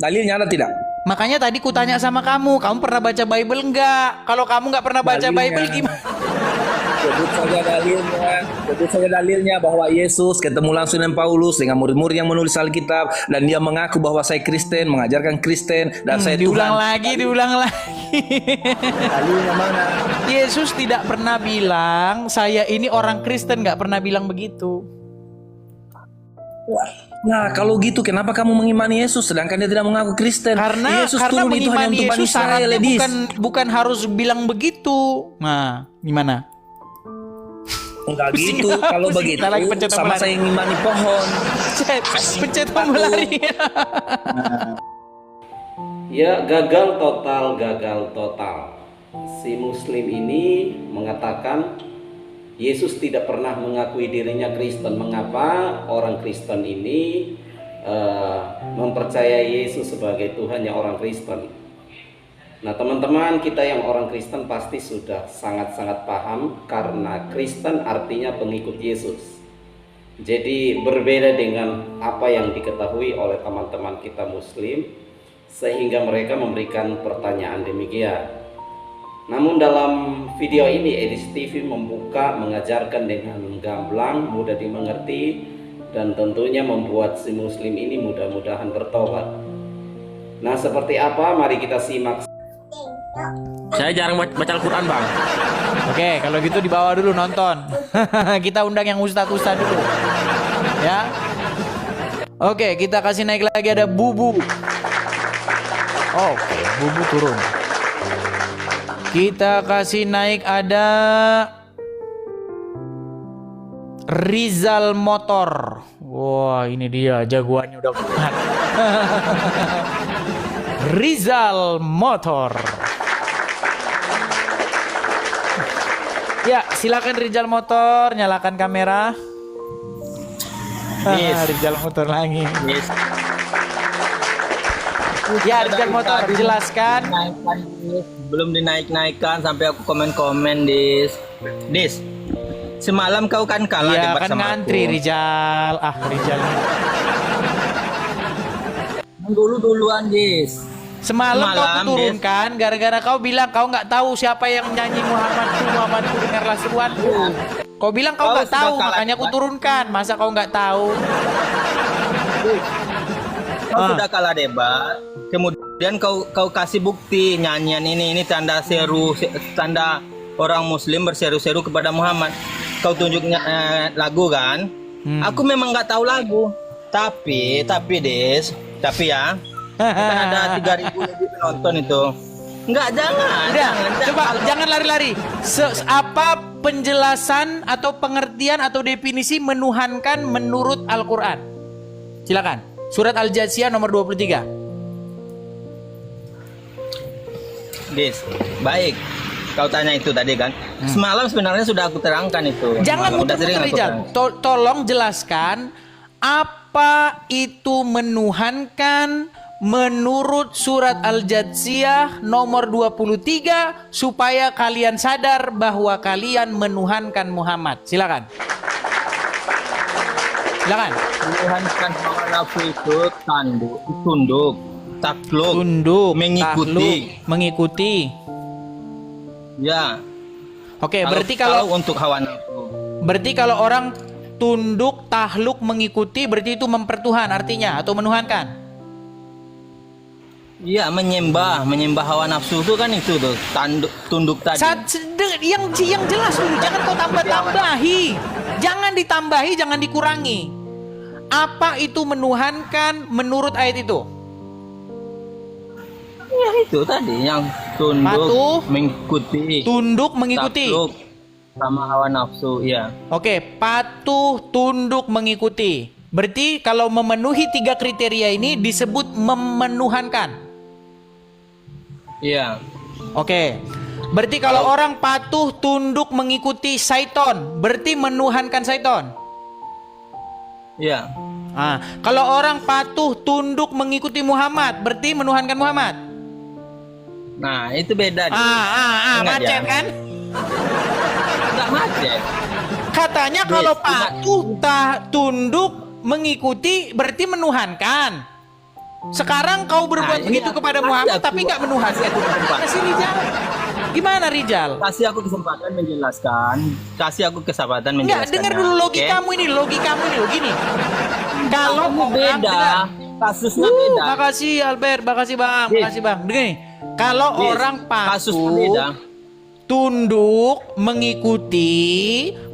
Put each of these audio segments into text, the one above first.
Dalilnya ada tidak? Makanya tadi kutanya sama kamu pernah baca Bible enggak? Kalau kamu nggak pernah baca Dalilnya. Bible gimana? Sebut saja dalilnya bahwa Yesus ketemu langsung dengan Paulus dengan murid-murid yang menulis Alkitab dan dia mengaku bahwa saya Kristen, mengajarkan Kristen dan saya Diulang Tuhan. diulang lagi. Dalilnya mana? Yesus tidak pernah bilang saya ini orang Kristen, nggak pernah bilang begitu. Nah, kalau gitu kenapa kamu mengimani Yesus sedangkan dia tidak mengaku Kristen? Karena Yesus turun itu hanya mengimani untuk Bani Yesus Israel, syaratnya ladies. bukan harus bilang begitu. Nah, gimana? Enggak gitu. Kalau begitu Kita lagi pencet sama tombol saya ngimani pohon. Pencet tombol lari. Ya, gagal total. Si Muslim ini mengatakan Yesus tidak pernah mengakui dirinya Kristen. Mengapa orang Kristen ini mempercayai Yesus sebagai Tuhannya orang Kristen? Nah, teman-teman kita yang orang Kristen pasti sudah sangat-sangat paham karena Kristen artinya pengikut Yesus. Jadi berbeda dengan apa yang diketahui oleh teman-teman kita Muslim, sehingga mereka memberikan pertanyaan demikian. Namun dalam video ini Edis TV membuka, mengajarkan dengan gamblang, mudah dimengerti, dan tentunya membuat si Muslim ini mudah-mudahan bertobat. Nah, seperti apa? Mari kita simak. Saya jarang baca Al-Quran, Bang. Oke, kalau gitu dibawa dulu nonton. Kita undang yang ustaz-ustaz dulu. Ya. Oke, kita kasih naik lagi ada Bubu. Oke, Bubu turun. Kita kasih naik ada Rizal Motor. Wah, ini dia jagoannya udah kuat. Rizal Motor. Ya, silakan Rizal Motor, nyalakan kamera. Yes. Rizal Motor lagi. Yes. Ya, Rizal Motor, jelaskan. Belum dinaik-naikkan sampai aku komen-komen, Dis. Semalam kau kan kalah Ya, debat kan sama ngantri aku. Rizal. Rizal. Duluan, Dis. Semalam kau Semalam, kuturunkan gara-gara kau bilang kau nggak tahu siapa yang nyanyi Muhammadku dengarlah seruanku. Kau bilang kau Kau nggak sudah tahu, kalah makanya debat. kuturunkan. Masa kau nggak tahu? Kau sudah kalah debat. Kemudian kau kasih bukti nyanyian ini tanda seru, tanda orang Muslim berseru-seru kepada Muhammad. Kau tunjuknya lagu kan? Aku memang nggak tahu lagu. Tapi ya. Kan ada 3.000 lebih penonton itu. Jangan. Udah, coba jangan lari-lari. Apa penjelasan atau pengertian atau definisi menuhankan menurut Al-Quran? Silakan. Surat Al-Jathiyah nomor 23. Dis, baik. Kau tanya itu tadi kan. Semalam sebenarnya sudah aku terangkan itu. Jangan Udah sering muter-muter aku Rizal. terangkan. Tolong jelaskan apa itu menuhankan menurut surat Al-Jathiyah nomor 23 supaya kalian sadar bahwa kalian menuhankan Muhammad. Silakan. Menuhankan hawa nafsu itu tunduk, takluk, Tunduk, mengikuti. takluk, mengikuti. Ya. Oke, berarti kalau untuk hawa nafsu. berarti kalau orang tunduk, takluk, mengikuti berarti itu mempertuhan artinya atau menuhankan. Iya, menyembah hawa nafsu itu kan itu tuh, tunduk tadi. Yang jelas dulu, jangan kau tambah-tambahi. Jangan ditambahi, jangan dikurangi. Apa itu menuhankan menurut ayat itu? Ya itu tadi yang tunduk, Patuh, mengikuti. Tunduk, mengikuti. Takluk sama hawa nafsu, ya. Oke, patuh, tunduk, mengikuti. Berarti kalau memenuhi 3 kriteria ini disebut memenuhankan. Iya. Oke. Berarti kalau orang patuh, tunduk, mengikuti syaiton, berarti menuhankan syaiton. Iya. Kalau orang patuh, tunduk, mengikuti Muhammad, berarti menuhankan Muhammad. Nah, itu beda. Ingat Macet ya? kan? Enggak macet. Katanya Des, kalau ingat. patuh, tunduk, mengikuti, berarti menuhankan. Sekarang kau berbuat Nah, ini begitu aku- kepada kasih Muhammad aku- tapi nggak menuhankan. kasih aku kesempatan. Kasih Rijal. Gimana Rijal? Kasih aku kesempatan menjelaskan. Kasih aku kesempatan Enggak, menjelaskan. dengar dulu logikamu ini, logikamu ini loh gini. Kalau orang beda, dengar. kasusnya beda. Makasih Albert, makasih Bang, Yes. makasih Bang. Dengar nih. Kalau Yes, orang kasusnya beda. patuh tunduk mengikuti,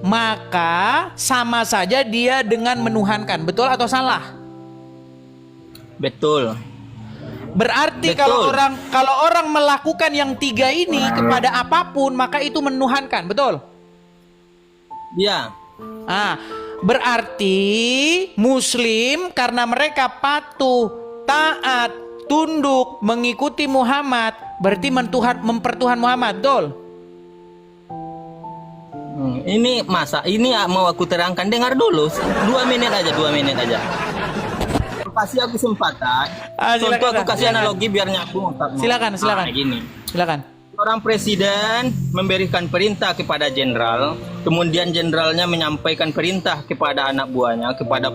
maka sama saja dia dengan menuhankan. Betul atau salah? Betul. Berarti Betul. kalau orang melakukan yang tiga ini kepada apapun, maka itu menuhankan. Betul? Ya. Ah, berarti Muslim karena mereka patuh, taat, tunduk, mengikuti Muhammad, berarti mempertuhan Muhammad, betul? Ini mau aku terangkan. Dengar dulu. 2 menit aja, 2 menit aja. Kasih aku kesempatan. Silakan, Contoh aku Bang. kasih Silakan. analogi biar nyambung otakmu. Silakan. Gini. Silakan. Orang presiden memberikan perintah kepada jenderal, kemudian jenderalnya menyampaikan perintah kepada anak buahnya, kepada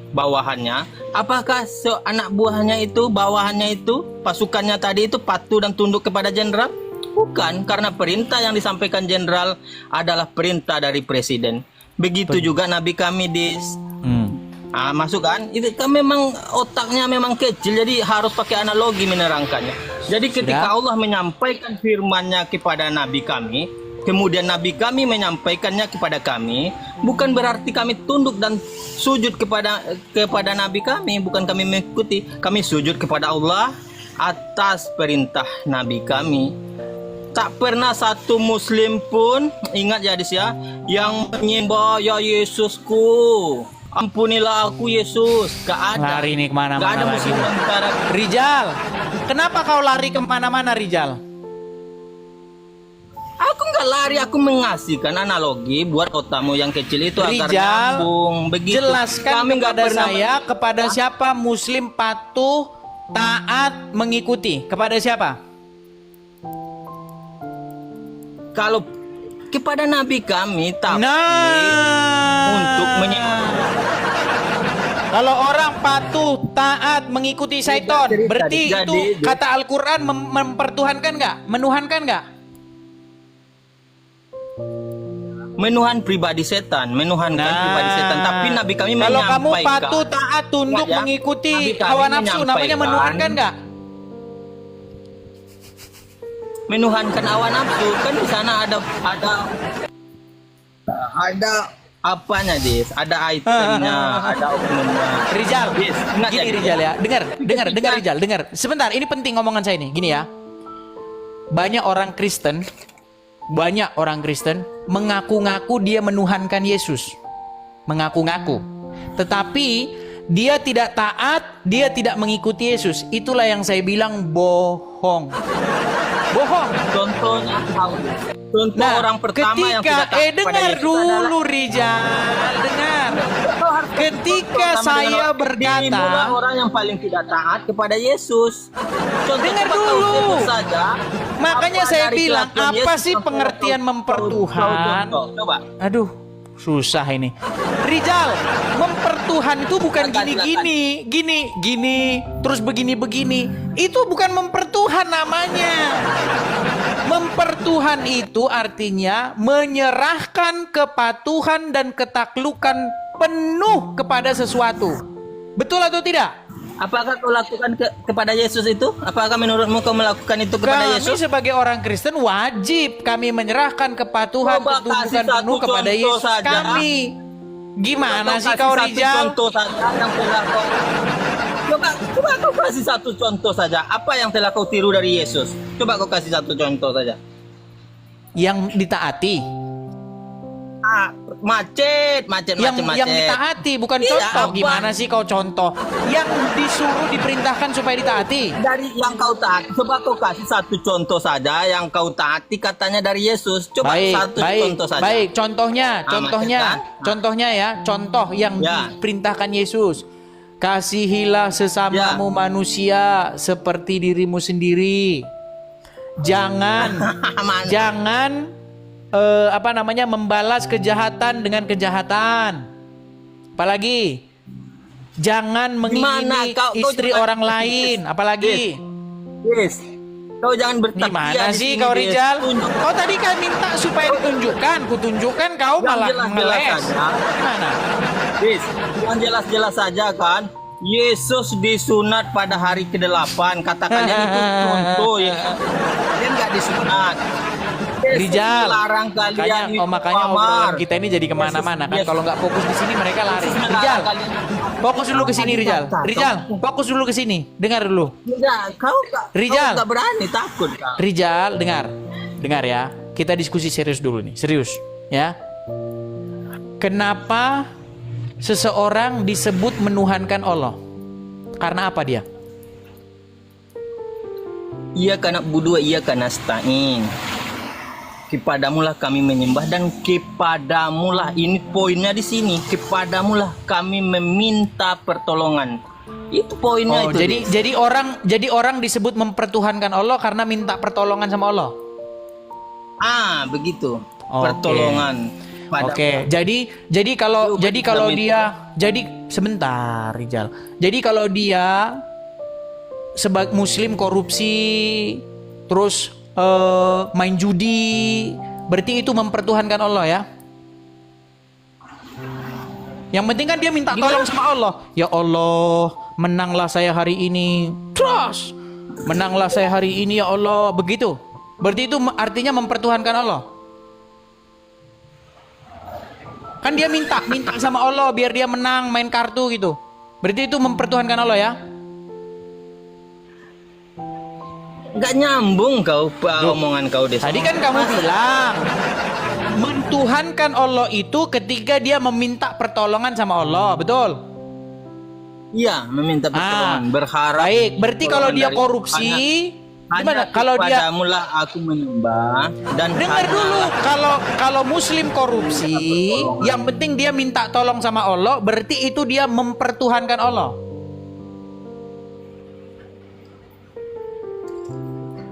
bawahannya. Apakah anak buahnya itu, bawahannya itu, pasukannya tadi itu patuh dan tunduk kepada jenderal? Bukan, karena perintah yang disampaikan jenderal adalah perintah dari presiden. Begitu juga Nabi kami masuk kan? Itu kan memang otaknya memang kecil, jadi harus pakai analogi menerangkannya. Jadi ketika Allah menyampaikan firman-Nya kepada Nabi kami, kemudian Nabi kami menyampaikannya kepada kami, bukan berarti kami tunduk dan sujud kepada Nabi kami, bukan kami mengikuti, kami sujud kepada Allah atas perintah Nabi kami. Tak pernah satu Muslim pun, ingat ya Adis ya, yang menyembah ya Yesusku, ampunilah aku Yesus. Gak ada. Lari nih kemana-mana Gak ada lagi. Muslim yang bicara. Rijal, kenapa kau lari kemana-mana Rijal? Aku nggak lari, aku mengasihkan analogi buat otakmu yang kecil itu agar Rijal, nyambung. Begitu. jelaskan Kami nggak kepada pernah saya kepada siapa Muslim patuh, taat, mengikuti. Kepada siapa? Kalau kepada Nabi kami, tapi untuk kalau orang patuh, taat, mengikuti syaiton, cerita, berarti jadi- itu kata Al-Quran mempertuhankan nggak? Menuhankan nggak? menuhan pribadi setan, menuhankan pribadi setan. Tapi Nabi kami kalau menyampaikan. kamu patuh, taat, tunduk, Ingat ya, mengikuti Nabi kami hawa nafsu, namanya menyampaikan. menuhankan nggak? Menuhankan hawa nafsu kan di sana ada apanya Dis? Ada itemnya, ada oknumnya. Rijal, Yes, ingat gini ya, Rijal ya, dengar Ketika- Rijal, dengar. Sebentar, ini penting omongan saya ini, gini ya. Banyak orang Kristen mengaku-ngaku dia menuhankan Yesus, mengaku-ngaku, tetapi dia tidak taat, dia tidak mengikuti Yesus. Itulah yang saya bilang bohong. Bohong. Contohnya contoh Nah, orang pertama yang tidak taat kepada dengar Yesus dulu adalah- Rijal, dengar. Ketika Sama saya dengan dirimu berkata, lah orang yang paling tidak taat kepada Yesus. Contoh dengar coba kau dulu. sebut saja. Makanya apa saya dari bilang, kelakuan apa Yesus sih yang pengertian kau mempertuhan? contoh. Coba. Aduh, susah ini. Rijal, mempertuhan itu bukan Silakan, gini, terus begini. Itu bukan mempertuhan namanya. Mempertuhan itu artinya menyerahkan kepatuhan dan ketaklukan penuh kepada sesuatu. Betul atau tidak? Apakah kau lakukan kepada Yesus itu? Apakah menurutmu kau melakukan itu kepada Kami Yesus? sebagai orang Kristen wajib kami menyerahkan kepatuhan, Coba ketundukan kasih satu penuh kepada contoh Yesus saja. kami. Gimana sih kasih kau satu Rijal? Contoh saja yang telah kau. Coba kau kasih satu contoh saja. Apa yang telah kau tiru dari Yesus? Coba kau kasih satu contoh saja. Yang ditaati. Macet. Yang ditaati bukan Iya, contoh. apa? Gimana sih kau contoh? Yang disuruh diperintahkan supaya ditaati. Dari yang kau taati, coba kau kasih satu contoh saja yang kau taati katanya dari Yesus. Coba satu contoh saja. Baik, contohnya macet kan? contoh yang Ya. diperintahkan Yesus. Kasihilah sesamamu manusia seperti dirimu sendiri. Jangan membalas kejahatan dengan kejahatan. Apalagi Jangan mengingini Kau istri jangan- orang lain, apalagi. Yes. Kau jangan bertakya. Gimana di sih sini, kau Des. Rijal? Tunjuk Kau tadi kan minta supaya ditunjukkan, kutunjukkan kau yang malah jelas-jelas ngeles. saja. Gimana? Des, yang jelas-jelas saja kan. Yesus disunat pada hari ke-8. Kata kalian itu contoh ya. Kalian nggak disunat. Yesus Rijal, melarang kalian itu makanya kamar. obrolan kita ini jadi kemana-mana kan. Yesus- Kalau nggak fokus di sini mereka lari. Yesus melarang Rijal, kalian. fokus dulu ke sini Rijal. Rijal, fokus dulu ke sini. Dengar dulu. Enggak, kau Rijal. nggak berani, takut kau. Rijal, dengar ya. Kita diskusi serius dulu nih, serius ya. Kenapa seseorang disebut menuhankan Allah? Karena apa dia? Ia karena budua, ia karena stain. Kepadamulah kami menyembah dan kepadamulah, ini poinnya di sini, kepadamulah kami meminta pertolongan. Itu poinnya Oh, itu. jadi orang disebut mempertuhankan Allah karena minta pertolongan sama Allah. Begitu. Oke. Pertolongan. Oke, jadi kalau dia sebentar Rijal. Jadi kalau dia sebagai muslim korupsi terus main judi, berarti itu mempertuhankan Allah ya. Yang penting kan dia minta tolong sama Allah. Ya Allah, menanglah saya hari ini. Terus menanglah saya hari ini ya Allah, begitu. Berarti itu artinya mempertuhankan Allah. Kan dia minta sama Allah biar dia menang main kartu gitu. Berarti itu mempertuhankan Allah ya. Nggak nyambung kau omongan kau deh. Tadi kan kamu bilang mentuhankan Allah itu ketika dia meminta pertolongan sama Allah, betul? Iya, meminta pertolongan, berharap. Baik, berarti kalau dia dari- korupsi, gimana? hanya Kalau dia kepadamulah aku menyembah dan dengar hanya- dulu, kalau muslim korupsi, yang penting dia minta tolong sama Allah, berarti itu dia mempertuhankan Allah.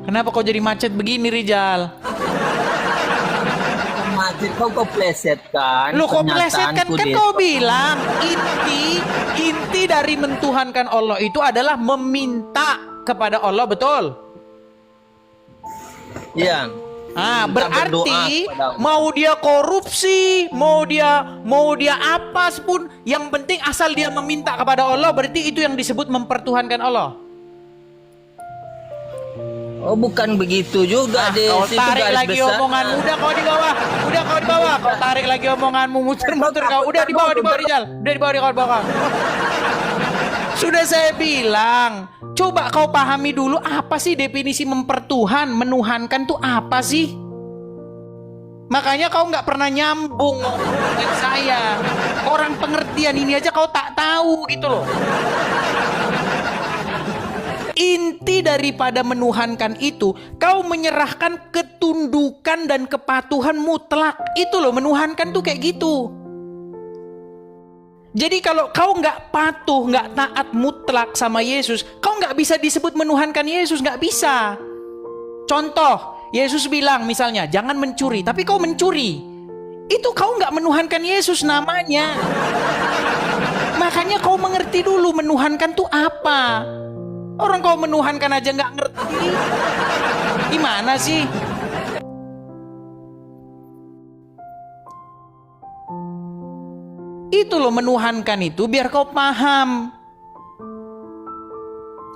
Kenapa kau jadi macet begini, Rijal? Macet, kau plesetkan. Lu kok plesetkan, pernyataanku, kan Des. kau bilang inti dari mentuhankan Allah itu adalah meminta kepada Allah, betul? Iya. Ah, Kita berdoa berarti kepada Allah. mau dia korupsi, mau dia apa pun, yang penting asal dia meminta kepada Allah, berarti itu yang disebut mempertuhankan Allah. Oh, bukan begitu juga, Des. Kau Itu tarik garis lagi besar. omonganmu, udah kau di bawah, kau tarik lagi omonganmu, muter-muter kau, udah di bawah Rijal, udah di bawah. Sudah saya bilang, coba kau pahami dulu apa sih definisi menuhankan tuh apa sih? Makanya kau nggak pernah nyambung dengan saya. Orang pengertian ini aja kau tak tahu gitu loh. Inti daripada menuhankan itu, kau menyerahkan ketundukan dan kepatuhan mutlak. Itu loh, menuhankan tuh kayak gitu. Jadi kalau kau nggak patuh, nggak taat mutlak sama Yesus, kau nggak bisa disebut menuhankan Yesus, nggak bisa. Contoh, Yesus bilang misalnya, jangan mencuri, tapi kau mencuri. Itu kau nggak menuhankan Yesus namanya. Makanya kau mengerti dulu menuhankan tuh apa. Orang kau menuhankan aja nggak ngerti. Gimana sih? Itu loh menuhankan itu biar kau paham.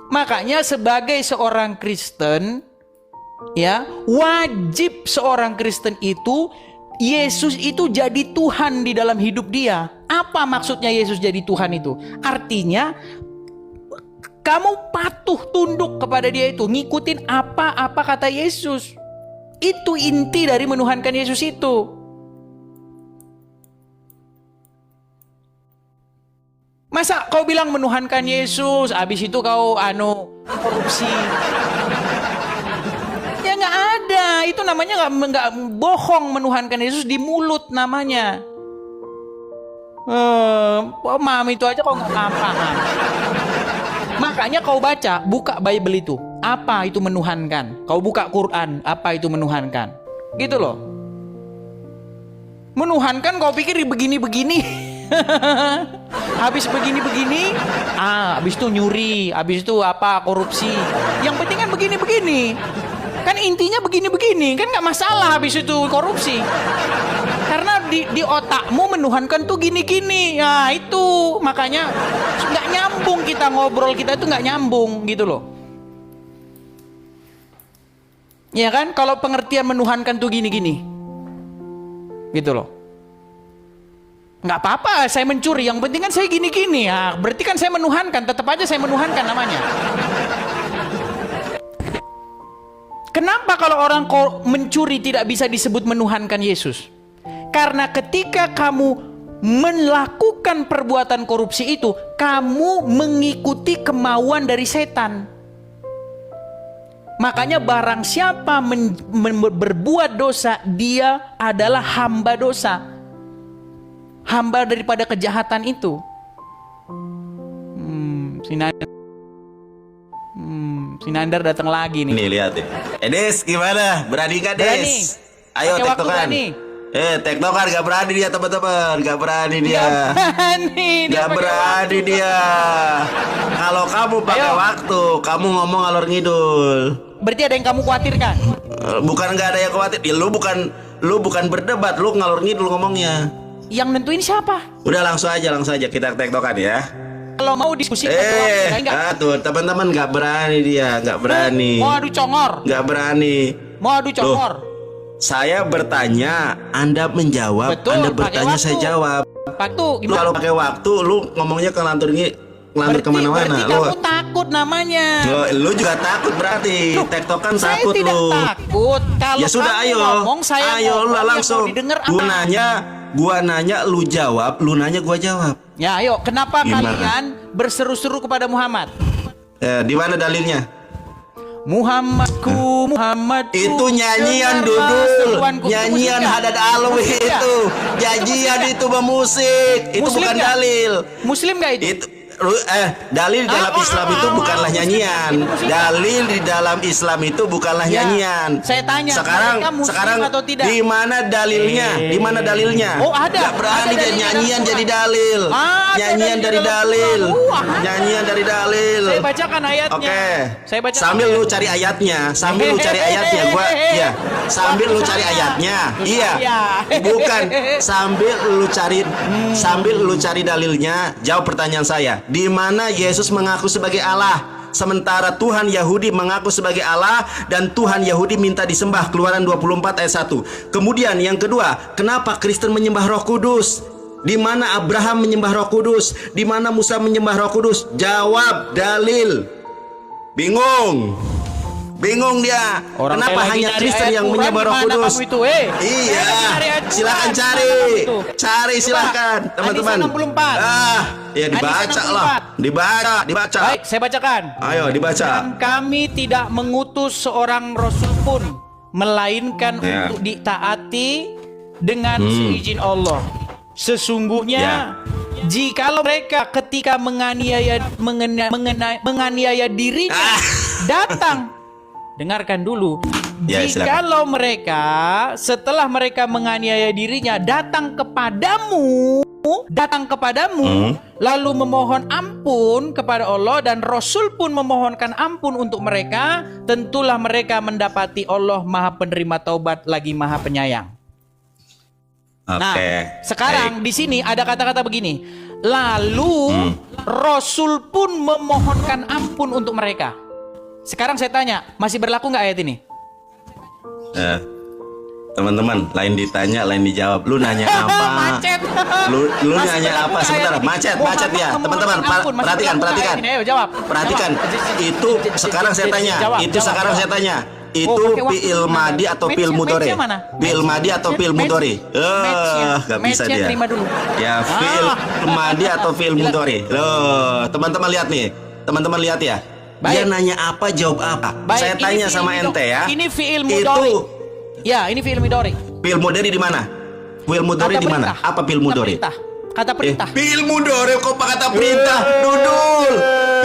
Makanya sebagai seorang Kristen, ya, wajib seorang Kristen itu Yesus itu jadi Tuhan di dalam hidup dia. Apa maksudnya Yesus jadi Tuhan itu? Artinya kamu patuh tunduk kepada dia itu, ngikutin apa kata Yesus. Itu inti dari menuhankan Yesus itu. Masa kau bilang menuhankan Yesus, habis itu kau korupsi? Ya nggak ada. Itu namanya nggak bohong, menuhankan Yesus di mulut namanya. Mam itu aja kau nggak paham. Makanya kau buka Bible itu. Apa itu menuhankan? Kau buka Quran, apa itu menuhankan? Gitu loh. Menuhankan kau pikir begini-begini. Habis begini-begini, habis itu nyuri, habis itu apa, korupsi. Yang penting kan begini-begini. Kan intinya begini-begini, kan nggak masalah habis itu korupsi. Karena di otakmu menuhankan tuh gini-gini. Nah itu makanya nggak nyambung, kita ngobrol kita itu nggak nyambung gitu loh. Ya kan, kalau pengertian menuhankan tuh gini-gini, gitu loh. Nggak apa-apa saya mencuri, yang penting kan saya gini-gini. Ya berarti kan saya menuhankan, tetap aja saya menuhankan namanya. Kenapa kalau orang mencuri tidak bisa disebut menuhankan Yesus? Karena ketika kamu melakukan perbuatan korupsi itu, kamu mengikuti kemauan dari setan. Makanya barang siapa berbuat dosa, dia adalah hamba dosa. Hamba daripada kejahatan itu. Sinandar datang lagi nih. Nih lihat ya. Des, gimana? Berani nggak Des? Berani. Ayo Pakai waktu tektokan. berani. Tektokan gak berani dia teman-teman, gak berani dia. Gak berani dia. Kalau kamu pakai Ayo. waktu, kamu ngomong ngalor ngidul. Berarti ada yang kamu khawatirkan? Bukan nggak ada yang khawatir. Ya, lu bukan berdebat, lu ngalor ngidul ngomongnya. Yang nentuin siapa? Udah langsung aja kita tektokan ya. Kalau mau diskusi enggak? Tuh teman-teman nggak berani dia, nggak berani. Mau adu congor? Nggak berani. Mau adu congor? Saya bertanya, Anda menjawab. Betul, Anda pakai bertanya, waktu. saya jawab. Waktu Lu gimana? kalau pakai waktu, lu ngomongnya ngelantur kemana-mana. Berarti kamu takut namanya. Lu juga takut berarti. Loh, Tektokan saya takut tidak lu. takut. Kalau Ya sudah, kamu ayo. ngomong, saya Ayo ngomong, lu yang langsung. mau didengar Gua nanya, lu jawab. Lu nanya, gua jawab. Ya ayo, kenapa Gimana? kalian berseru-seru kepada Muhammad? Di mana dalilnya? Muhammadku. Itu nyanyian dengarlah Dudul. seruanku. Itu Nyanyian musik nggak? Hadad Alwi Musik nggak? itu. Nyanyian itu bermusik. Itu Muslim bukan nggak? dalil. Muslim gak itu? Itu dalil dalam Islam itu bukanlah nyanyian. Dalil di dalam Islam itu bukanlah Ya, nyanyian. saya tanya, mereka Muslim sekarang atau tidak? di mana dalilnya? Di mana dalilnya? Oh, ada. Nggak berani Ada dia dalil nyanyian dalam jadi Quran. dalil. Ada Nyanyian dalil dari dalam dalil. Quran. Ada. Nyanyian dari dalil. Saya bacakan ayatnya. Oke. Saya bacakan Sambil lu ayatnya. cari ayatnya, sambil lu cari ayatnya, ya. Sambil lu cari ayatnya. Iya. Bukan sambil lu cari dalilnya, jawab pertanyaan saya. Di mana Yesus mengaku sebagai Allah, sementara Tuhan Yahudi mengaku sebagai Allah dan Tuhan Yahudi minta disembah. Keluaran 24 ayat 1. Kemudian yang kedua, kenapa Kristen menyembah Roh Kudus? Di mana Abraham menyembah Roh Kudus? Di mana Musa menyembah Roh Kudus? Jawab, dalil. Bingung dia. Orang Kenapa saya lagi hanya nyari Kristen ayat yang Quran, menyembah Roh gimana Kudus? kamu itu, Iya, Saya lagi nyari ayat Quran, silakan gimana cari. kamu itu? Cari Coba, silakan, teman-teman. Anisa 64. Ya dibaca lah. Dibaca. Baik, saya bacakan. Ayo dibaca. Dan kami tidak mengutus seorang rasul pun, melainkan Ya. untuk ditaati dengan seizin Allah. Sesungguhnya Ya. jikalau mereka ketika menganiaya dirinya datang, dengarkan dulu. Ya, silakan. Jikalau mereka setelah mereka menganiaya dirinya datang kepadamu, lalu memohon ampun kepada Allah dan Rasul pun memohonkan ampun untuk mereka, tentulah mereka mendapati Allah Maha Penerima Taubat lagi Maha Penyayang. Nah, sekarang di sini ada kata-kata begini. Lalu Rasul pun memohonkan ampun untuk mereka. Sekarang saya tanya, masih berlaku nggak ayat ini? Teman-teman, lain ditanya, lain dijawab. Lu nanya apa? Macet. Lu Masih nanya berlaku apa? nggak Sebentar, ayat ini? macet Muhammad ya. memohonkan Teman-teman, ampun. Masih perhatikan. berlaku nggak ayat ini? Ayo jawab. Perhatikan. Jawab. Itu sekarang saya tanya. Saya tanya. Itu pakai waktu. fi'il madi atau fi'il mudhari? Match-nya mana? Fi'il madi atau fi'il mudhari? Gak bisa Match-nya dia. terima dulu. Ya, fi'il madi atau fi'il mudhari. Loh, teman-teman lihat nih. Teman-teman lihat ya. Dia Baik. nanya apa, jawab apa. Baik, Saya ini tanya fi'il sama mudhari. ente ya. Ini fi'il mudhari. Ya, ini fi'il mudhari. Fi'il mudhari di mana? Fi'il mudhari Kata di mana? perintah. Apa fi'il mudhari? Kata perintah. Fi'il mudhari kok kata perintah? Dudul.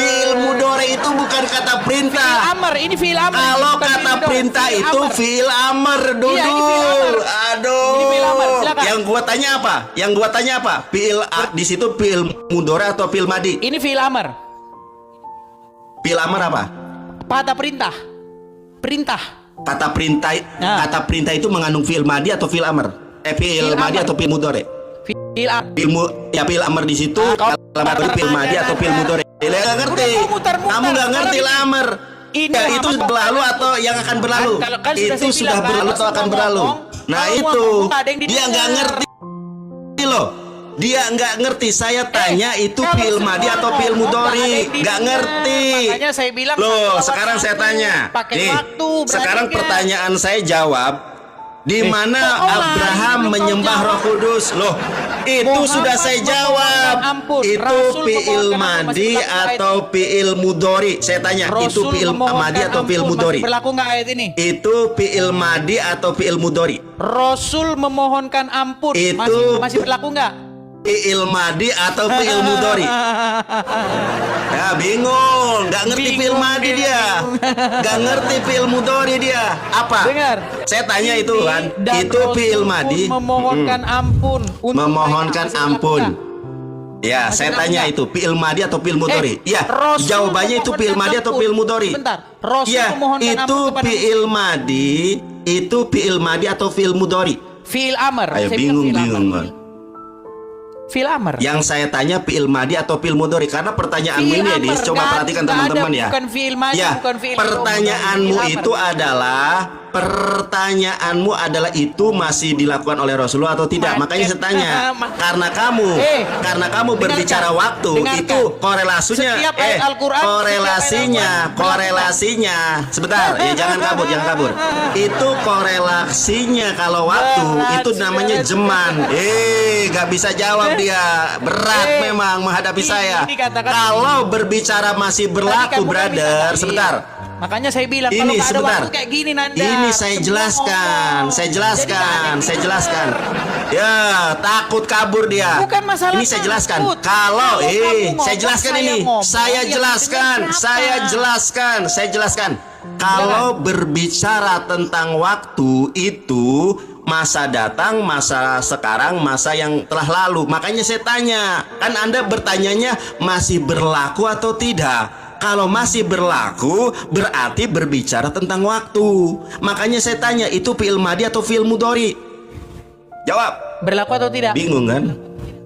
Fi'il mudhari itu bukan kata Fi'il perintah. amr, ini fi'il amr. Kalau bukan kata fi'il mudhari. perintah Fi'il itu amr. fi'il amr, Dudul. Iya, ini fi'il amr. Aduh. Ini fi'il amr, silakan. Yang gua tanya apa? Yang gua tanya apa? Di situ fi'il mudhari atau fi'il madi? Ini fi'il amr. Fi'il amr apa? Kata perintah. Perintah. Kata perintah, Nah. kata perintah itu mengandung fi'il madi atau fi'il amr? Fi'il Fi'il madi amr. atau fi'il mudhari? Fi'il amr. Fi'il amr di situ Kau dalam arti fi'il madi atau fi'il mudhari? Nggak ngerti. Udah, kau muter-muter. Kamu nggak ngerti Sekarang lah amr. ini Ya, itu Muhammad berlalu atau yang akan berlalu? Kan sudah Itu saya sudah bilang, berlalu kan, atau akan semua berlalu? ngomong, Nah semua itu ngomong, nggak ada yang dia didengar. nggak ngerti loh. Dia nggak ngerti. Saya tanya itu kalau fi'il semua madi atau ngomong, fi'il nggak ada mudhari? yang Nggak didengar. ngerti. Makanya saya bilang Loh, pakai sekarang saya waktu. tanya. Pakai Nih, waktu, sekarang berarti pertanyaan saya jawab. Di mana kok lari? Abraham Belum kau menyembah jawab. Roh Kudus? Loh, itu Muhammad sudah saya jawab. memohonkan ampun. Itu Rasul fi'il memohonkan ampun. madi Masih berlaku atau fi'il mudhari? Saya tanya, itu Rasul fi'il memohonkan madi atau fi'il ampun. mudhari? Masih berlaku nggak ayat ini? Itu fi'il madi atau fi'il mudhari? Rasul memohonkan ampun. Itu- Masih berlaku nggak? Fi'il madi atau fi'il mudhari? Ya bingung, nggak ngerti fi'il madi dia, nggak ngerti fi'il mudhari dia. Apa? Dengar. Saya tanya itu kan, Dan itu Rasul fi'il pun madi. memohonkan ampun. Untuk Memohonkan mereka. Masih berlaku ampun. nggak? Ya, Masih saya berlaku tanya nggak? itu fi'il madi atau fi'il mudhari? Ya, Rasul jawabannya itu fi'il madi atau memohonkan fi'il mudhari? Sebentar. Rasul Ya, memohonkan itu ampun kepada fi'il madi, itu fi'il madi atau fi'il mudhari? Fi'il amr. Ayo Saya bilang fi'il bingung amr. Bang. Fi'il amr. Yang saya tanya fi'il madi atau fi'il mudhari karena pertanyaanmu Fi'il ini amr, Edis, coba nggak perhatikan ada, teman-teman ya. bukan fi'il madi, Ya, bukan fi'il pertanyaanmu mudhari, fi'il itu amr. adalah itu masih dilakukan oleh Rasulullah atau tidak? Makanya saya tanya, karena kamu dengarkan, berbicara waktu dengarkan. itu korelasinya Setiap ayat Al-Quran, korelasinya sebentar, ya jangan kabur. Itu korelasinya kalau waktu Berat, itu namanya sudah. jeman. Gak bisa jawab dia. Berat memang menghadapi saya. ini katakan- Kalau berbicara masih Tadi berlaku, kamu kan brother. bisa- Sebentar. Iya. Makanya saya bilang kalau Ini nggak ada sebentar. waktu kayak gini Nanda. Ini saya Semua jelaskan, ngomong. saya Jadi jelaskan, nggak ada yang saya dengar. jelaskan. Ya, takut kabur dia. Bukan masalah Ini saya jelaskan. takut. Kalau Kalau kamu ngomong, saya jelaskan saya ini. ngomong. Saya Yang jelaskan, dengar saya siapa? jelaskan, saya jelaskan. Kalau berbicara tentang waktu itu masa datang, masa sekarang, masa yang telah lalu. Makanya saya tanya, kan Anda bertanyanya masih berlaku atau tidak? Kalau masih berlaku, berarti berbicara tentang waktu. Makanya saya tanya, itu fi'il madi atau fi'il mudhari? Jawab. Berlaku atau tidak? Bingung kan?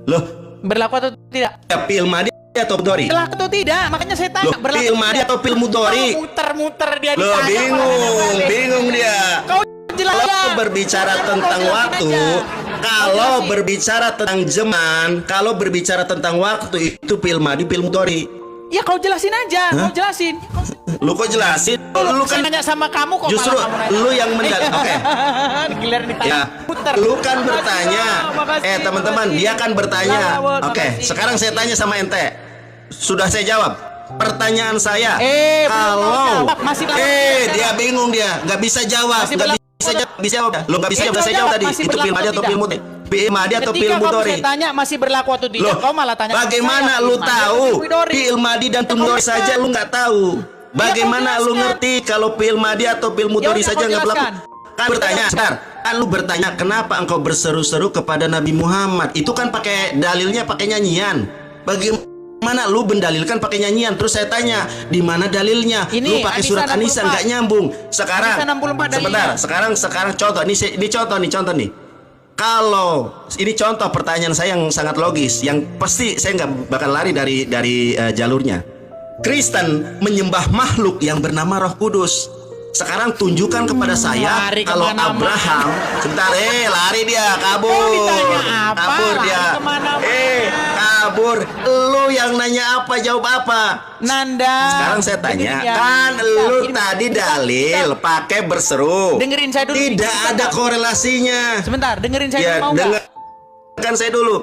Loh, Berlaku atau tidak? ya fi'il madi atau mudhari? Berlaku atau tidak? Makanya saya tanya. Loh, berlaku fi'il madi atau fi'il mudhari? Kau muter-muter dia Loh, ditanya, bingung dia. Kau jelas. Kalau berbicara tentang waktu, kalau berbicara tentang zaman, kalau berbicara tentang waktu itu fi'il madi, fi'il mudhari. Ya kau jelasin aja, kau jelasin. Lu kok jelasin? Lu Saya kan nanya sama kamu kok justru malah kamu nanya. lu yang mendalil. Oke. Giliran ditanya. Ya, Muter. lu kan Makasih, bertanya. Bang. Makasih, Teman-teman, makasih. dia kan bertanya. Lawat, Oke, makasih. sekarang saya tanya sama ente. Sudah saya jawab. Pertanyaan saya, belum kalau jawab. Masih berlaku. dia bingung dia, nggak bisa jawab, Masih nggak berlaku. bisa jawab, bisa jawab. Lu nggak bisa Eh, jawab, belum saya jawab jawab. tadi. Masih Itu berlaku fi'il madi atau atau tidak? fi'il mudhari? Fi'il madi atau Ketika fi'il kamu mudhari? saya tanya masih berlaku atau tidak, Loh, kau malah tanya sama bagaimana saya, lu fi'il madi tahu atau fi'il mudhari? fi'il madi dan fi'il mudhari saja lu nggak tahu? Bagaimana lu jelaskan. ngerti kalau fi'il madi atau fi'il mudhari udah, saja kau nggak berlaku? jelaskan. Kan bertanya, sebentar. Kan lu bertanya kenapa engkau berseru-seru kepada Nabi Muhammad? Itu kan pakai dalilnya pakai nyanyian. Bagaimana lu mendalilkan pakai nyanyian? Terus saya tanya, di mana dalilnya? Ini, Lu pakai Anisa surat An-Nisa 64. nggak nyambung. Sekarang, Anisa 64 sebentar. dalilnya. Sekarang contoh. Ini contoh nih. Kalau ini contoh pertanyaan saya yang sangat logis, yang pasti saya nggak bakal lari dari jalurnya. Kristen menyembah makhluk yang bernama Roh Kudus. Sekarang tunjukkan kepada saya lari kalau kemana-mana. Abraham, sebentar, lari dia, kabur, Kau ditanya apa? kabur Lari dia, kemana-mana. kabur. Lu yang nanya apa, jawab apa? Nanda. Sekarang saya tanya, dengerin ya. kan Bentar, lu ini- tadi dalil pakai berseru. Dengerin saya dulu. Tidak ada korelasinya. Sebentar, dengerin saya Ya, dulu, mau nggak? dengarkan saya dulu.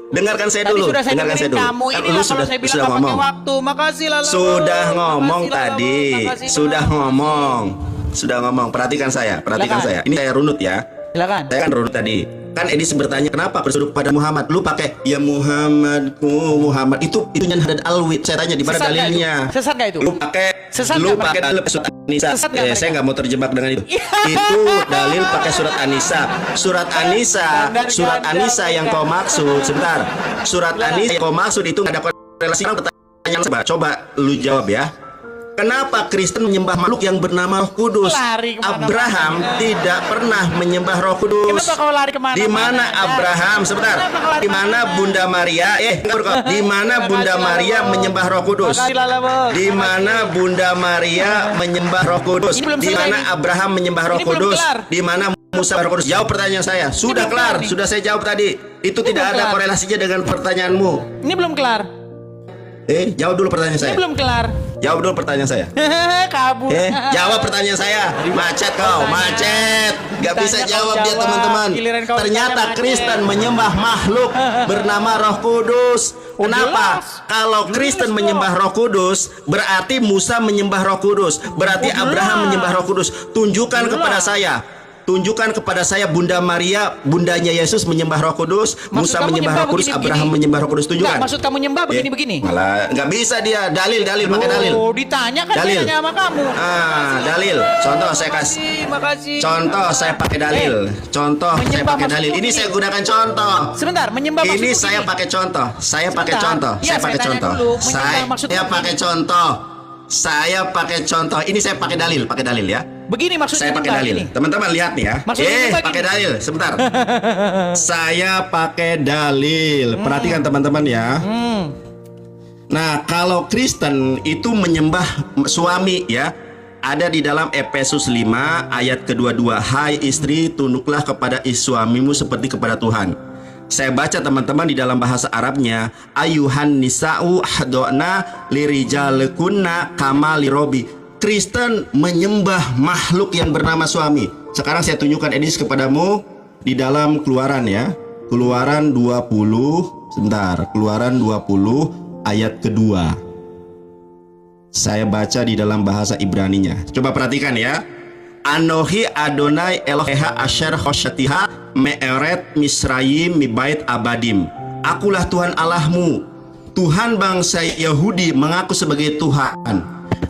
Dengarkan saya Tadi dulu. sudah saya Dengarkan dengerin saya dulu. kamu. Kan Ini lu lah kalau saya bilang nggak pakai ngomong. waktu. Makasih lah. Sudah ngomong Makasih lah, tadi. makasih lah. Sudah ngomong. Sudah ngomong. Perhatikan saya. Perhatikan Silakan. saya. Ini saya runut ya. Silakan. Saya kan runut tadi. Kan Edis bertanya kenapa bersuruh pada Muhammad? Lu pakai ya Muhammadku Muhammad. Itu Nyan Haddad Alwi. Saya tanya di mana Sesat nggak dalilnya? itu? Sesat nggak itu? Lu pakai dalil surat An-Nisa. Saya nggak mau terjebak dengan itu. Itu dalil pakai surat An-Nisa. Surat An-Nisa yang kau maksud. Sebentar. Surat An-Nisa yang kau maksud itu nggak ada korelasi. Pertanyaan coba lu jawab ya. Kenapa Kristen menyembah makhluk yang bernama Roh Kudus? Abraham tidak pernah menyembah Roh Kudus. Kenapa kau lari kemana? Di mana Abraham? Sebentar. Di mana Bunda Maria? Di mana Bunda Maria menyembah Roh Kudus? Di mana Bunda Maria menyembah Roh Kudus? Di mana Abraham menyembah Roh Kudus? Di mana Musa Roh Kudus? Jawab pertanyaan saya. Sudah kelar. Sudah saya jawab tadi. Itu tidak ada korelasinya dengan pertanyaanmu. Ini belum kelar. Jawab dulu pertanyaan saya. Ini belum kelar. Jawab dulu pertanyaan saya. Kabur. Jawab pertanyaan saya. Macet kau, macet. Gak bisa jawab dia teman-teman. Ternyata Kristen menyembah makhluk bernama Roh Kudus. Kenapa? Kalau Kristen menyembah Roh Kudus, berarti Musa menyembah Roh Kudus. Berarti Abraham menyembah Roh Kudus. Tunjukkan kepada saya. Tunjukkan kepada saya Bunda Maria, bundanya Yesus menyembah Roh Kudus, Musa menyembah Roh Kudus, Abraham menyembah Roh Kudus. Tunjukkan. Maksud kamu nyembah begini-begini? Malah nggak bisa dia. Dalil, pakai dalil. Oh, ditanya kan dalil. tanya sama kamu. Dalil. Contoh saya kasih. Makasih. Contoh saya pakai dalil. Contoh saya pakai dalil. Ini saya gunakan contoh. Sebentar, menyembah ini saya pakai contoh. Saya pakai contoh. Ya, saya pakai contoh. Saya pakai contoh. Saya pakai contoh. Ini saya pakai dalil ya. Begini maksudnya. Saya pakai dalil. Teman-teman lihat nih ya. Pakai dalil. Sebentar. Saya pakai dalil. Perhatikan teman-teman ya. Nah, kalau Kristen itu menyembah suami ya. Ada di dalam Efesus 5 ayat kedua-dua. Hai istri, tunduklah kepada suamimu seperti kepada Tuhan. Saya baca teman-teman di dalam bahasa Arabnya, ayuhan nisa'u hadona lirijalekunna kama lirobi. Kristen menyembah makhluk yang bernama suami. Sekarang saya tunjukkan Edis kepadamu di dalam Keluaran ya. Keluaran 20, sebentar. Keluaran 20 ayat kedua. Saya baca di dalam bahasa Ibraninya. Coba perhatikan ya. Anohi Adonai Eloheha Asher Hoshatiha Me'eret Misrayim Mibait Abadim. Akulah Tuhan Allahmu. Tuhan bangsa Yahudi mengaku sebagai Tuhan.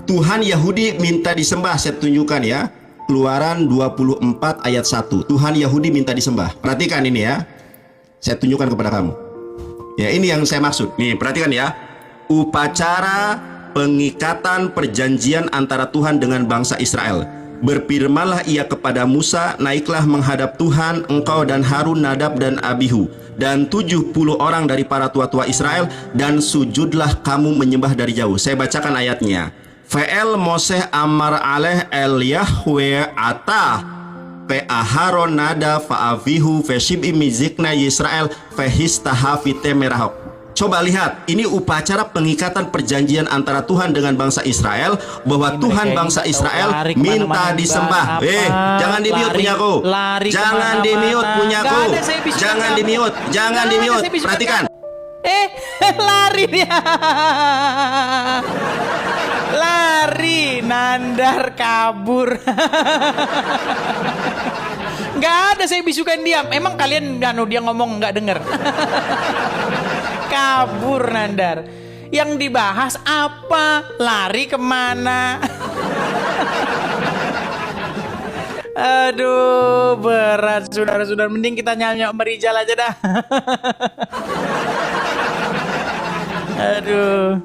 Tuhan Yahudi minta disembah. Saya tunjukkan ya. Keluaran 24 ayat 1. Tuhan Yahudi minta disembah. Perhatikan ini ya. Saya tunjukkan kepada kamu. Ya, ini yang saya maksud. Nih, perhatikan ya. Upacara pengikatan perjanjian antara Tuhan dengan bangsa Israel. Berfirmanlah ia kepada Musa, naiklah menghadap Tuhan engkau dan Harun, Nadab dan Abihu dan 70 orang dari para tua-tua Israel, dan sujudlah kamu menyembah dari jauh. Saya bacakan ayatnya. Ve'el Moseh amar aleh el Yahwe atah pe Aharon nada fa'avihu feshib imizikna Yisrael fehistaha fite merahok. Coba lihat, ini upacara pengikatan perjanjian antara Tuhan dengan bangsa Israel, bahwa Tuhan bangsa Israel minta disembah. Jangan di-mute punyaku. Jangan di-mute punyaku. Jangan di-mute. Jangan di-mute. Perhatikan. Lari dia. Lari, Nandar kabur. Nggak ada saya bisukan diam. Emang kalian dia ngomong nggak dengar? Kabur Nandar. Yang dibahas apa? Lari kemana? Aduh, berat saudara-saudara. Mending kita nyanyi Merijal aja dah. Aduh.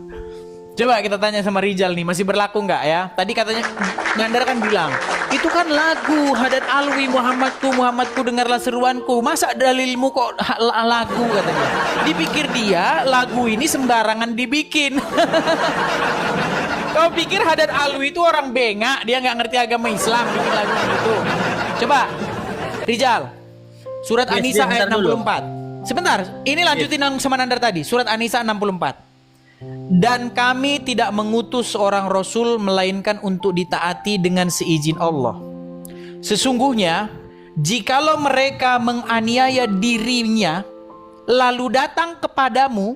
Coba kita tanya sama Rijal nih, masih berlaku nggak ya? Tadi katanya Nandar kan bilang, itu kan lagu Haddad Alwi, Muhammadku dengarlah seruanku. Masa dalilmu kok lagu katanya? Dipikir dia lagu ini sembarangan dibikin. Kau pikir Haddad Alwi itu orang bengak, dia nggak ngerti agama Islam bikin lagu gitu? Coba Rijal, surat An-Nisa ayat 64. Sebentar, ini lanjutin sama Nandar tadi, surat An-Nisa 64. Dan kami tidak mengutus seorang rasul melainkan untuk ditaati dengan seizin Allah. Sesungguhnya jikalau mereka menganiaya dirinya lalu datang kepadamu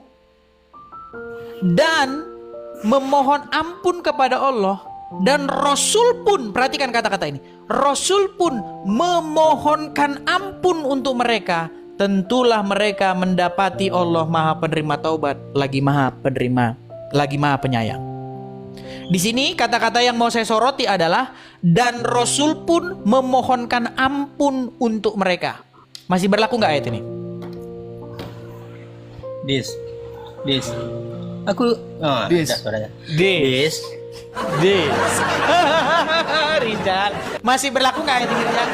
dan memohon ampun kepada Allah, Dan Rasul pun, perhatikan kata-kata ini, Rasul pun memohonkan ampun untuk mereka, tentulah mereka mendapati Allah Maha Penerima Taubat, lagi Maha Penyayang. Di sini kata-kata yang mau saya soroti adalah dan Rasul pun memohonkan ampun untuk mereka. Masih berlaku nggak ayat ini? Dis. Aku Dis. ada suaranya. Dis. Rizal, masih berlaku nggak ayat ini, Rizal?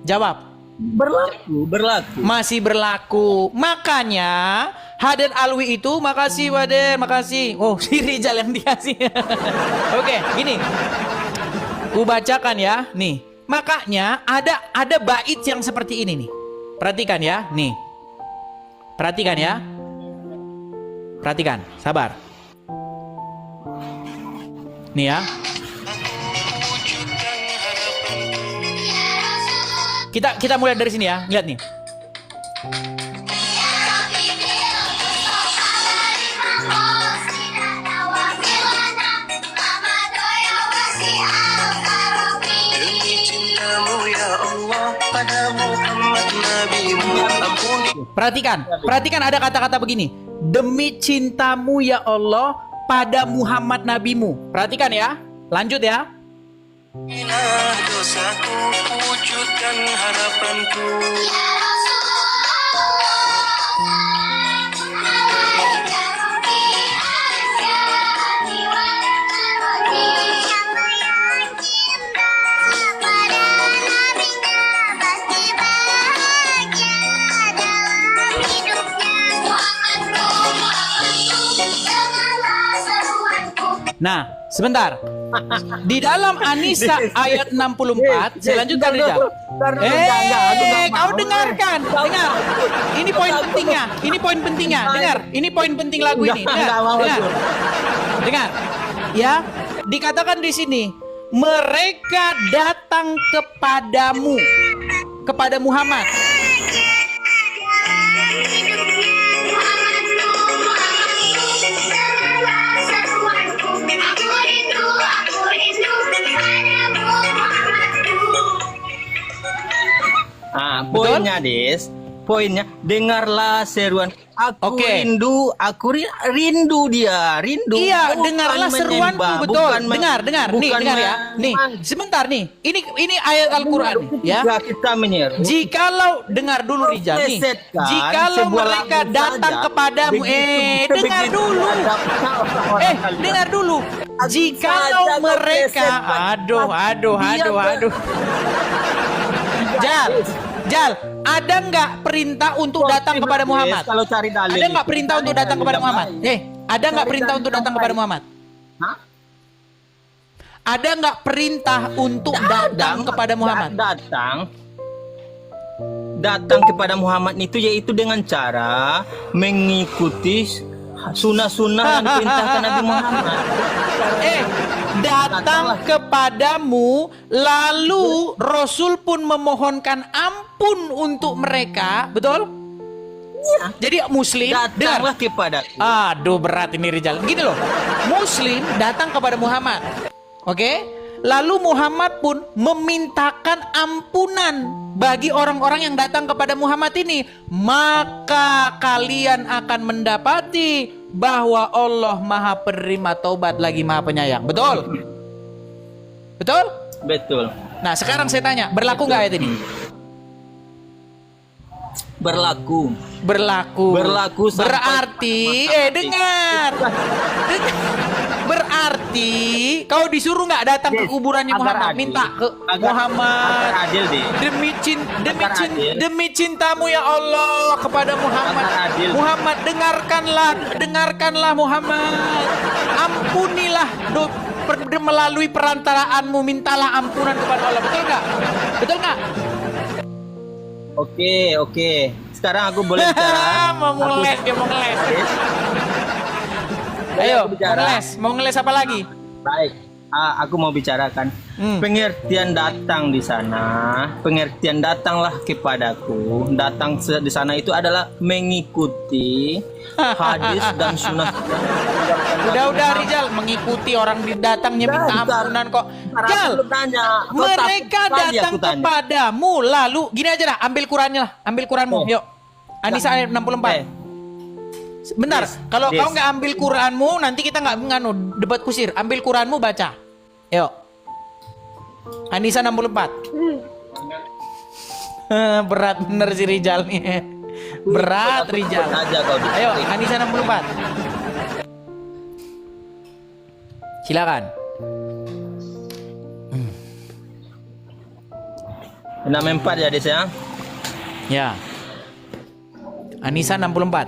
Jawab. Berlaku. Masih berlaku. Makanya Haden Alwi itu, makasih Waden, makasih. Oh, si Rizal yang dikasih. Oke, gini. Ku bacakan ya, nih. Makanya ada bait yang seperti ini nih. Perhatikan ya, nih. Perhatikan ya. Perhatikan, sabar. Nih ya. Kita mulai dari sini ya. Lihat nih. Perhatikan ada kata-kata begini. Demi cintamu ya Allah pada Muhammad nabimu. Perhatikan ya. Lanjut ya. Dosaku wujudkan harapanku. Nah, sebentar. Di dalam An-Nisa ayat 64, selanjutnya Rizal. Kau dengarkan. Dengar. Ini poin pentingnya. Dengar. Ini poin penting lagu ini. Dengar. Ya, dikatakan di sini, mereka datang kepadamu, kepada Muhammad. Poinnya Des, poinnya dengarlah seruan aku rindu, rindu dia, rindu. Iya, dengarlah seruanku, betul. Dengar. Nih, dengar ya. Nih, sebentar nih. Ini ayat Al-Qur'an ya. Kita menyeru. Jikalau dengar dulu Rizal nih. Jikalau mereka datang kepadamu, dengar dulu. Dengar dulu. Jikalau mereka, aduh. Jal, ada nggak perintah untuk datang kepada Muhammad? Kalau cari dalil, ada nggak perintah untuk datang kepada Muhammad? Ada nggak perintah untuk datang kepada Muhammad? Ada nggak perintah untuk datang kepada Muhammad? Datang kepada Muhammad itu yaitu dengan cara mengikuti sunnah-sunnah yang diperintahkan Nabi Muhammad. Datang kepadamu, lalu Rasul pun memohonkan ampun untuk mereka, betul? Ya. Jadi Muslim datanglah kepada. Aduh, berat ini Rizal. Gini loh, Muslim datang kepada Muhammad, oke? Lalu Muhammad pun memintakan ampunan bagi orang-orang yang datang kepada Muhammad ini. Maka kalian akan mendapati bahwa Allah Maha Penerima Taubat lagi Maha Penyayang. Betul? Betul? Betul. Nah, sekarang saya tanya, berlaku nggak ayat ini? Berlaku. Berarti, dengar. Berarti kau disuruh nggak datang ke kuburannya Muhammad, minta ke Muhammad. Adil deh. Demi cintamu ya Allah kepada Muhammad. Muhammad, dengarkanlah Muhammad. Ampunilah melalui perantaraanmu, mintalah ampunan kepada Allah. Betul nggak? Oke. Sekarang aku boleh bicara. Mau ngeles. Ayo, mau ngeles apa lagi? Baik. aku mau bicarakan. Pengertian datang di sana, pengertian datanglah kepadaku. Datang di sana itu adalah mengikuti hadis dan sunnah. Udah Rizal, mengikuti orang datangnya minta ampunan kok. Jal, mereka datang kepadamu lalu gini aja dah, ambil Qurannya lah, ambil Quranmu, yuk. Anisa ayat 64. Bentar, kalau kau nggak ambil Quranmu, nanti kita nggak nganu debat kusir. Ambil Quranmu, baca. Yuk. Anissa 64. Berat bener si Rizal nih. Berat Rizal. Ayo, Anissa 64. Silakan. 64 ya, Des ya. Ya. Anissa 64.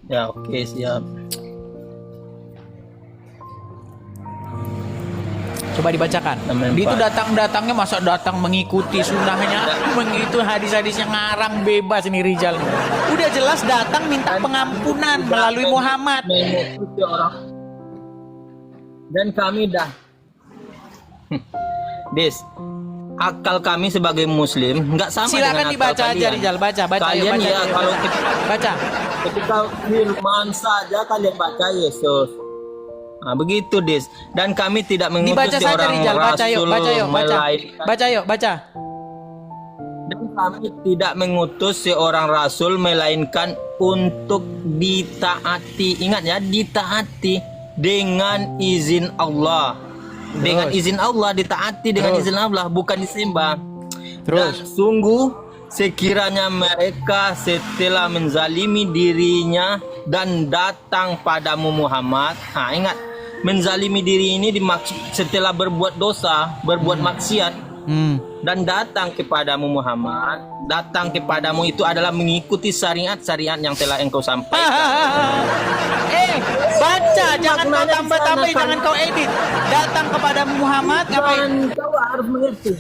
Ya, oke, siap. Coba dibacakan. Itu datangnya masa datang mengikuti sunnahnya, mengikuti hadis-hadis yang ngarang bebas ini Rizal. Udah jelas datang minta pengampunan melalui Muhammad. Mengikuti orang. Dan kami dah. Des, akal kami sebagai Muslim nggak sama. Silakan dengan dibaca akal aja kalian. Rizal, baca. Kalian Baca, ya kalau baca. ketika firman saja kalian baca Yesus. Nah, begitu Des. Dan kami tidak mengutus Dibaca saja seorang Rizal, baca yuk, rasul baca yuk, baca. melainkan. Baca yuk, baca. Dan kami tidak mengutus seorang rasul melainkan untuk ditaati. Ingat ya, ditaati dengan izin Allah. Dengan izin Allah, ditaati dengan izin Allah, bukan disembah. Dan sungguh sekiranya mereka setelah menzalimi dirinya dan datang padamu Muhammad. Nah, ingat, menzalimi diri ini dimaksud setelah berbuat dosa, berbuat maksiat, dan datang kepadamu Muhammad. Datang kepadamu itu adalah mengikuti syariat-syariat yang telah engkau sampaikan. Baca, jangan kau tambah-tambah, jangan kau edit. Datang kepada Muhammad, ngapain? Kau harus mengerti.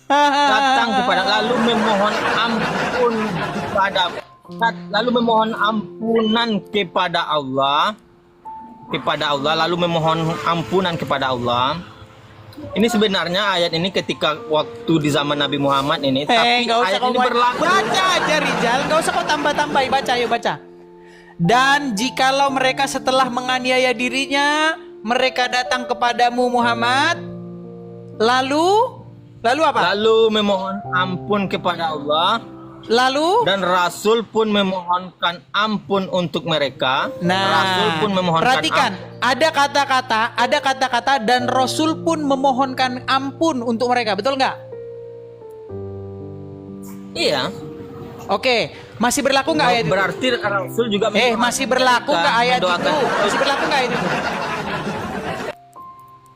Datang kepada, lalu memohon ampun lalu memohon ampunan kepada Allah, lalu memohon ampunan kepada Allah. Ini sebenarnya ayat ini ketika waktu di zaman Nabi Muhammad ini, tapi ayat ini berlaku. Baca aja Rizal, nggak usah kau tambah-tambahin, baca yuk, baca. Dan jikalau mereka setelah menganiaya dirinya, mereka datang kepadamu Muhammad, lalu apa? Lalu memohon ampun kepada Allah. Lalu dan Rasul pun memohonkan ampun untuk mereka. Rasul pun memohonkan perhatikan, ada kata-kata dan Rasul pun memohonkan ampun untuk mereka, betul nggak? Iya. Oke, masih berlaku nggak ayat itu? Berarti Rasul juga masih berlaku nggak ayat itu? Masih berlaku nggak ayat itu?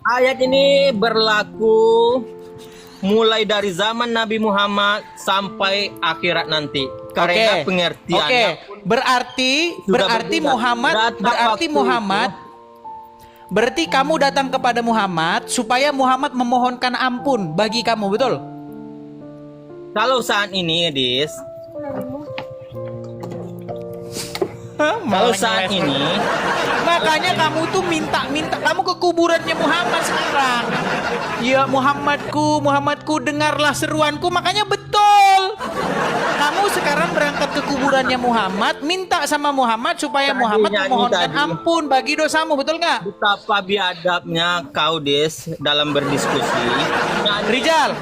Ayat ini berlaku mulai dari zaman Nabi Muhammad sampai akhirat nanti. Karena pengertiannya. Berarti Muhammad. Berarti kamu datang kepada Muhammad supaya Muhammad memohonkan ampun bagi kamu, betul? Kalau saat ini, Dis. Kalau saat ini, makanya kamu tuh minta kamu ke kuburannya Muhammad sekarang. Ya Muhammadku dengarlah seruanku. Makanya betul, kamu sekarang berangkat ke kuburannya Muhammad, minta sama Muhammad supaya Muhammad memohonkan ampun bagi dosamu, betul nggak? Betapa biadabnya kau Des dalam berdiskusi. Rizal,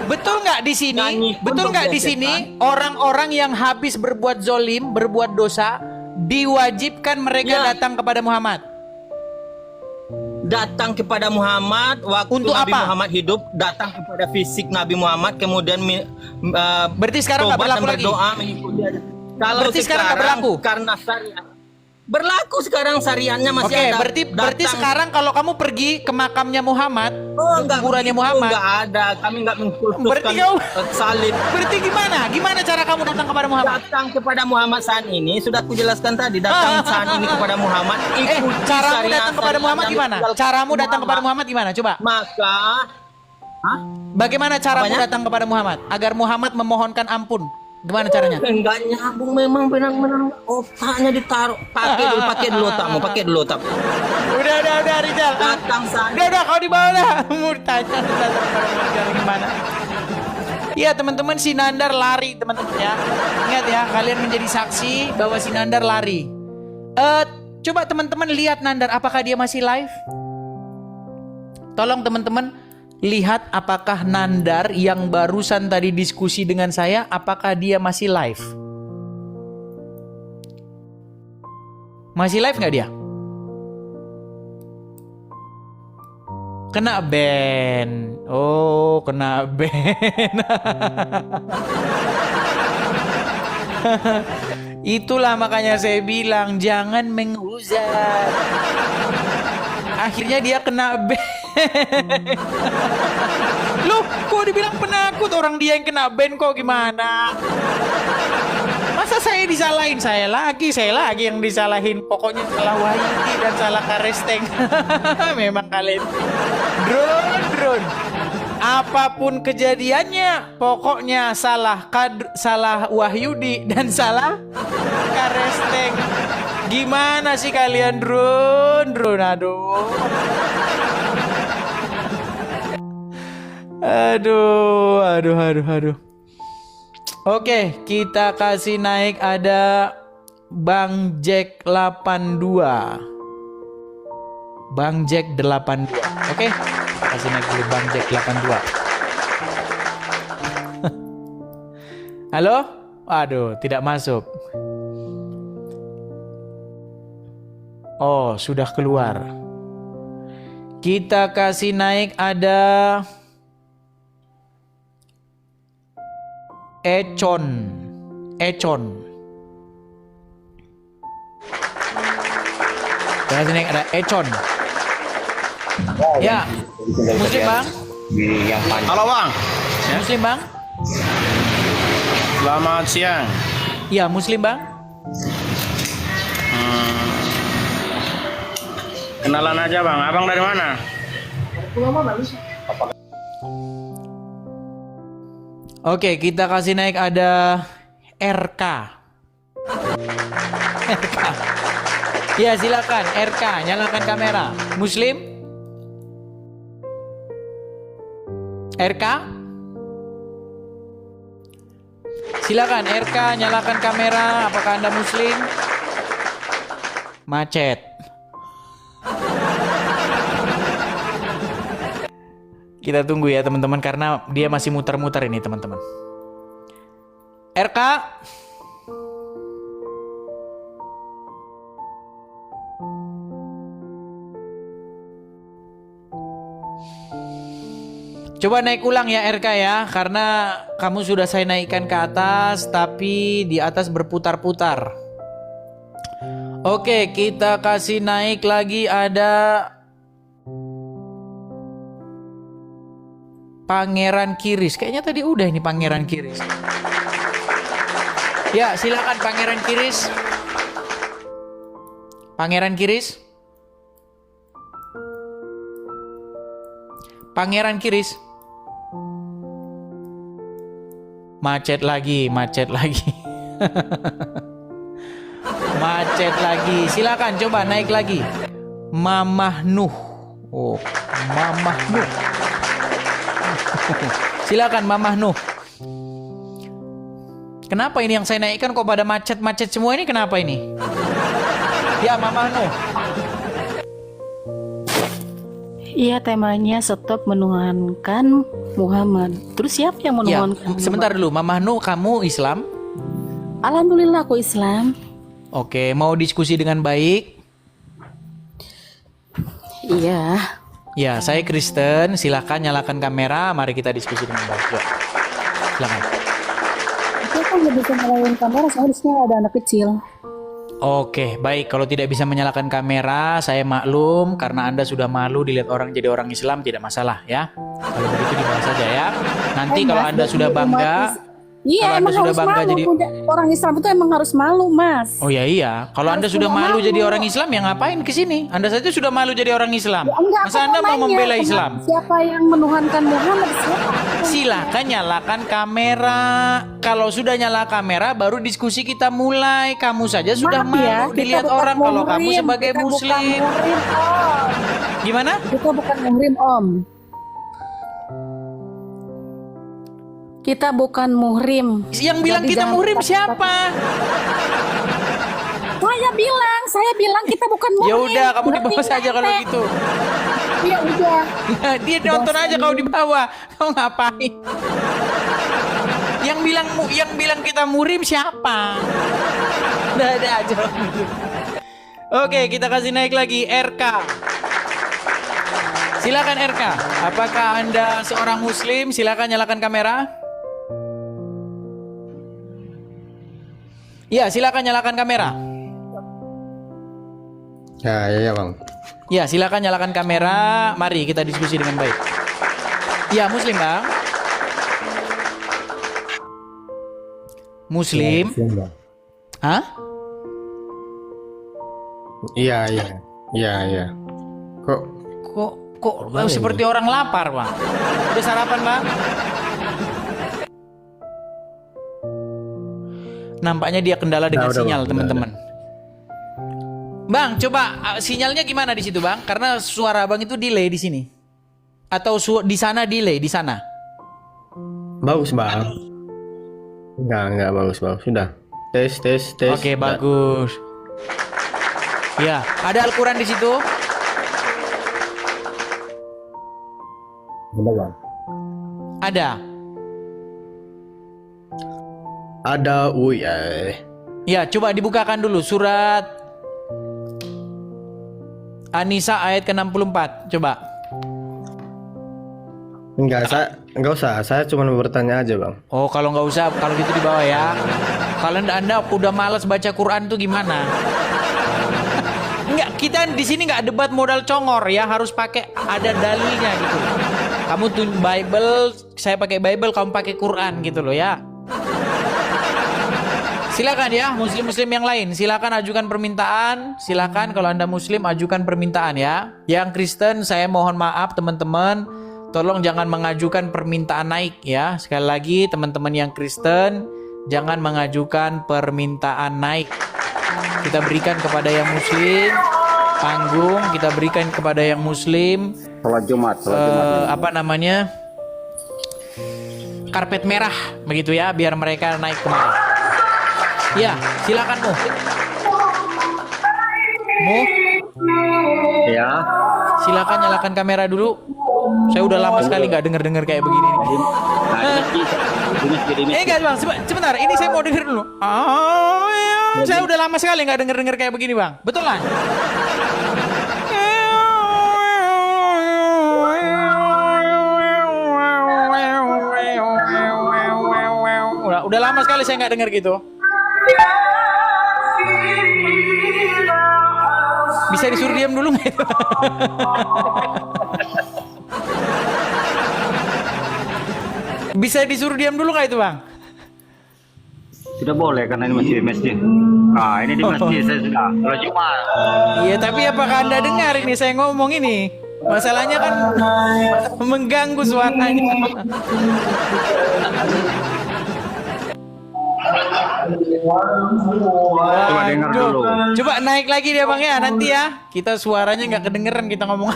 betul nggak di sini? Betul nggak di sini orang-orang yang habis berbuat zolim, berbuat dosa, diwajibkan mereka datang kepada Muhammad? Datang kepada Muhammad waktu untuk Nabi apa? Muhammad hidup, datang kepada fisik Nabi Muhammad, kemudian berarti sekarang nggak berlaku lagi. Berdoa, kalau berarti sekarang nggak berlaku karena syariat. Berlaku sekarang syariatnya masih ada. Berarti sekarang kalau kamu pergi ke makamnya Muhammad, kuburannya Muhammad, nggak ada. Kami nggak mengkultuskan salib. Berarti gimana cara kamu datang kepada Muhammad? Datang kepada Muhammad saat ini sudah aku jelaskan tadi. Datang saat ini kepada Muhammad. Caramu datang kepada Muhammad gimana? Caramu datang kepada Muhammad gimana? Coba. Bagaimana caramu datang kepada Muhammad agar Muhammad memohonkan ampun? Gimana caranya? Enggak nyambung, memang benar-benar otaknya ditaruh. Pakai dulu otakmu, pakai dulu otakmu. Udah udah Rizal. Datang sana. Udah kau di bawah dah. Mau tanya gimana? Iya teman-teman, si Nandar lari teman-teman ya. Ingat ya, kalian menjadi saksi bahwa si Nandar lari. Coba teman-teman lihat Nandar, apakah dia masih live? Tolong teman-teman lihat apakah Nandar yang barusan tadi diskusi dengan saya, apakah dia masih live? Masih live nggak dia? Kena ban. Oh, kena ban. Itulah makanya saya bilang jangan menghujat. Akhirnya dia kena ban. Loh, kok dibilang penakut, orang dia yang kena ban kok gimana? Masa saya disalahin? Saya lagi yang disalahin. Pokoknya salah Wahyudi dan salah Karesteng. Memang kalian drone. Apapun kejadiannya, pokoknya salah Wahyudi dan salah Karesteng. Gimana sih kalian drone? Aduh. Oke, kita kasih naik ada Bang Jack 82. Bang Jack 82. Oke, kasih naik dulu Bang Jack 82. Halo? Aduh, tidak masuk. Oh, sudah keluar. Kita kasih naik ada Econ. Kasih naik ada Econ. Ya, Muslim Bang. Halo Bang. Muslim Bang. Selamat siang. Ya, Muslim Bang. Kenalan aja Bang. Abang dari mana? Oke, kita kasih naik ada RK. Ya, silakan RK, nyalakan kamera. Muslim? RK? Silakan RK, nyalakan kamera. Apakah Anda Muslim? Macet. Kita tunggu ya teman-teman karena dia masih muter-muter ini teman-teman. RK. Coba naik ulang ya RK ya, karena kamu sudah saya naikkan ke atas tapi di atas berputar-putar. Oke, kita kasih naik lagi ada Pangeran Kiris. Kayaknya tadi udah ini Pangeran Kiris. Ya, silakan Pangeran Kiris. Pangeran Kiris. Pangeran Kiris. Macet lagi. Macet lagi. Silakan coba naik lagi. Mamah Nuh. Oh, Mamah Nuh. Silakan Mamah Nuh. Kenapa ini yang saya naikkan kok pada macet-macet semua ini? Kenapa ini? Ya, Mamah Nuh. Iya, temanya stop menuhankan Muhammad. Terus siapa yang Ya, menuhankan? sebentar dulu. Mamah Nuh, kamu Islam? Alhamdulillah aku Islam. Oke, mau diskusi dengan baik? Iya. Ya, saya Kristen. Silakan nyalakan kamera. Mari kita diskusi dengan baik. Yuk. Silakan. Aku kan nggak bisa nyalain kamera, soalnya di sini ada anak kecil. Oke, baik. Kalau tidak bisa menyalakan kamera, saya maklum karena Anda sudah malu dilihat orang jadi orang Islam, tidak masalah ya. Kalau begitu di bawah saja ya. Nanti kalau Anda sudah bangga, Iya, Kalau Anda emang sudah harus bangga malu. jadi Orang Islam itu emang harus malu, Mas. Oh ya iya, kalau Anda Harus sudah sudah malu malu. jadi orang Islam ya ngapain ke sini? Anda saja sudah malu jadi orang Islam. Ya, enggak, Masa aku Anda mau nanya, membela kenapa- Islam? Siapa yang menuhankan Muhammad? Siapa? Silakan nyalakan kamera. Kalau sudah nyala kamera baru diskusi kita mulai. Kamu saja sudah Maaf ya, malu kita dilihat bukan orang kalau kamu muhrim, sebagai kita bukan muslim. muhrim, Om. Gimana? Kita bukan muhrim, Om. Kita bukan muhrim. Yang bilang Jadi kita jangan muhrim kita- siapa? Saya bilang kita bukan muhrim. Ya udah, kamu di bawah Ngerti saja nggak, kalau Teh? gitu. Ya udah. Dia nonton aja kau di bawah. Kau ngapain? Yang bilang kita murim siapa? Udah ada aja. Oke, kita kasih naik lagi RK. Silakan RK. Apakah Anda seorang muslim? Silakan nyalakan kamera. Ya, silakan nyalakan kamera. Ya bang. Ya, silakan nyalakan kamera. Mari kita diskusi dengan baik. Ya, muslim, Bang. Muslim. Hah? Iya. Kok seperti orang lapar, Bang? Udah sarapan, Bang? Nampaknya dia kendala dengan Udah, sinyal, Bang. teman-teman. Bang, coba sinyalnya gimana di situ, Bang? Karena suara Bang itu delay di sini. Atau di sana delay di sana. Bagus bang. Enggak bagus. Sudah. Tes. Oke, bagus. Ya, ada Al-Quran di situ. Ada bang. Ada. Ada. Ya, coba dibukakan dulu surat An-Nisa ayat ke-64. Coba. Enggak usah. Saya cuma bertanya aja bang. Oh, kalau nggak usah, kalau gitu di bawah ya. Kalau anda udah malas baca Quran tuh gimana? Enggak, kita di sini nggak debat modal congor ya, harus pakai ada dalilnya gitu. Kamu tuh Bible, saya pakai Bible, kamu pakai Quran gitu loh ya. Silakan ya, muslim-muslim yang lain, silakan ajukan permintaan. Silakan kalau Anda muslim ajukan permintaan ya. Yang Kristen saya mohon maaf teman-teman, tolong jangan mengajukan permintaan naik ya. Sekali lagi teman-teman yang Kristen jangan mengajukan permintaan naik. Kita berikan kepada yang muslim panggung, kita berikan kepada yang muslim Salat Jumat. apa namanya? Karpet merah begitu ya, biar mereka naik kemari. Ya, silakan Mu. Ya. Silakan nyalakan kamera dulu. Saya udah lama sekali nggak denger kayak begini nih. Enggak bang, sebentar. Ini saya mau denger dulu. Saya udah lama sekali nggak denger kayak begini bang. Betul kan? Udah lama sekali saya nggak denger gitu. Bisa disuruh diam dulu nggak itu? Bisa disuruh diam dulu nggak itu bang? Sudah boleh karena ini masih di masjid. Nah, ini di masjid saya sudah. Kalau Jumat. Iya, tapi apakah Anda dengar ini saya ngomong ini? Masalahnya kan mengganggu suaranya. Coba dengar dulu. Coba naik lagi dia bang ya nanti ya. Kita suaranya nggak kedengeran kita ngomong.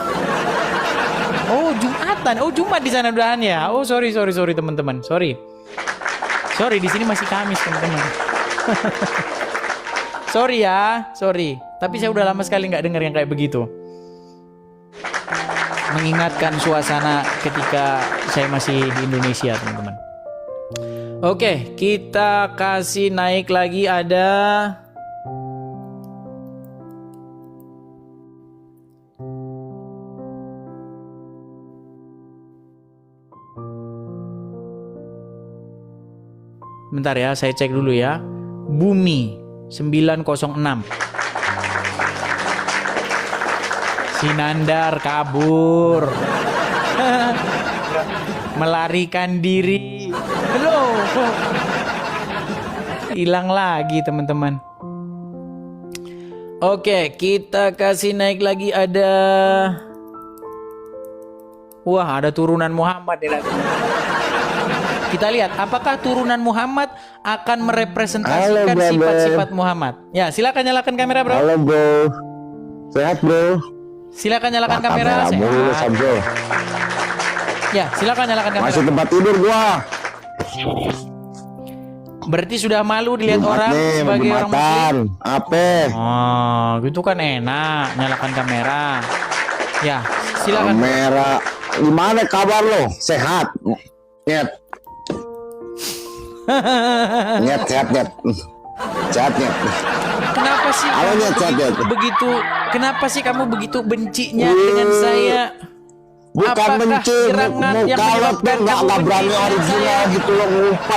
Oh Jumatan, oh Jumat di sana udahan ya. Oh sorry teman-teman, sorry di sini masih Kamis teman-teman. Sorry ya, sorry. Tapi saya udah lama sekali nggak dengar yang kayak begitu. Mengingatkan suasana ketika saya masih di Indonesia teman-teman. Oke, kita kasih naik lagi ada bentar ya, saya cek dulu ya. Bumi 906. Sinandar kabur. Melarikan diri. Halo. Hilang lagi teman-teman. Oke, kita kasih naik lagi ada. Wah, ada turunan Muhammad nih lagi. Kita lihat apakah turunan Muhammad akan merepresentasikan sifat-sifat Muhammad. Ya, silakan nyalakan kamera, Bro. Halo bro, sehat bro. Silakan nyalakan kamera. Sehat. Bro. Ya, silakan nyalakan kamera. Masih tempat tidur gua. Berarti sudah malu dilihat orang nih, sebagai orang muslim. Apa? Oh, gitu kan enak, nyalakan kamera. Ya, silakan. Kamera. Gimana kabar lo? Sehat? Nyet. Nyet, sehat nyet. Sehat nyet. Kenapa sih Halo, kamu Nyet, sehat, Nyet. begitu? Kenapa sih kamu begitu bencinya dengan saya? Bukan Apakah benci, serangan yang kalau tuh menyebabkan nggak kamu benci berani dengan original saya? gitu lo,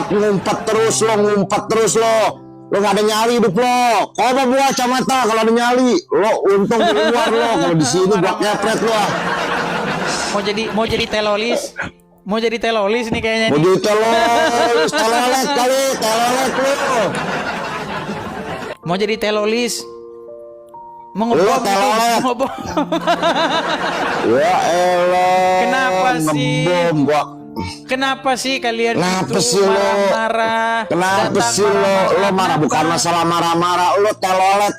ngumpet terus lo nggak ada nyali hidup lo. Coba buat kacamata kalau ada nyali, lo untung di luar lo, kalau di sini gua kepret lo. Mau jadi telolis? Mau jadi telolis nih kayaknya. Mau Nih. jadi telolet kali, telolet lo. Mau jadi telolis? Mau Lo ngebom gitu? telolet. Mau ngebom. Ya elah. Kenapa sih? Ngebom gua. Kenapa sih kalian Kenapa itu sih lo? marah-marah? Kenapa Datang sih lo marah? Bukan Kenapa? masalah marah-marah, lo telolet.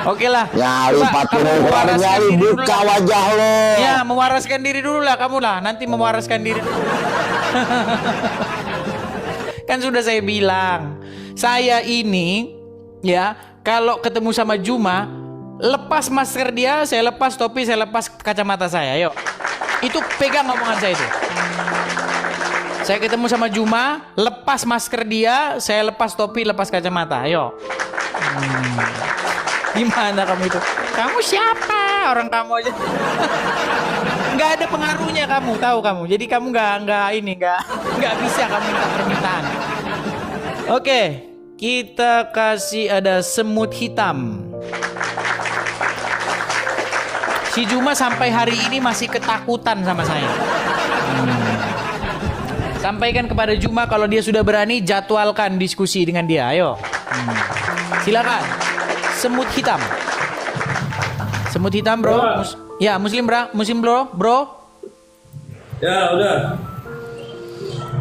Oke lah. Nyali Coba 40 kamu orang mewaraskan nyali diri dulu buka lah. wajah lo. Ya, mewaraskan diri dulu lah kamu lah. Nanti mewaraskan diri dulu. Kan sudah saya bilang, saya ini ya kalau ketemu sama Juma, lepas masker dia, saya lepas topi, saya lepas kacamata saya. Yuk, itu pegang omongan saya itu. Saya ketemu sama Juma, lepas masker dia, saya lepas topi, lepas kacamata. Ayo. Gimana kamu itu? Kamu siapa? Orang kamu aja. Nggak ada pengaruhnya kamu, tahu kamu. Jadi kamu nggak bisa kamu minta permintaan. Oke, kita kasih ada semut hitam. Si Juma sampai hari ini masih ketakutan sama saya. Sampaikan kepada Juma kalau dia sudah berani, jadwalkan diskusi dengan dia. Ayo. Silakan. Semut hitam. Semut hitam, bro. Ya, muslim bro. Ya, udah.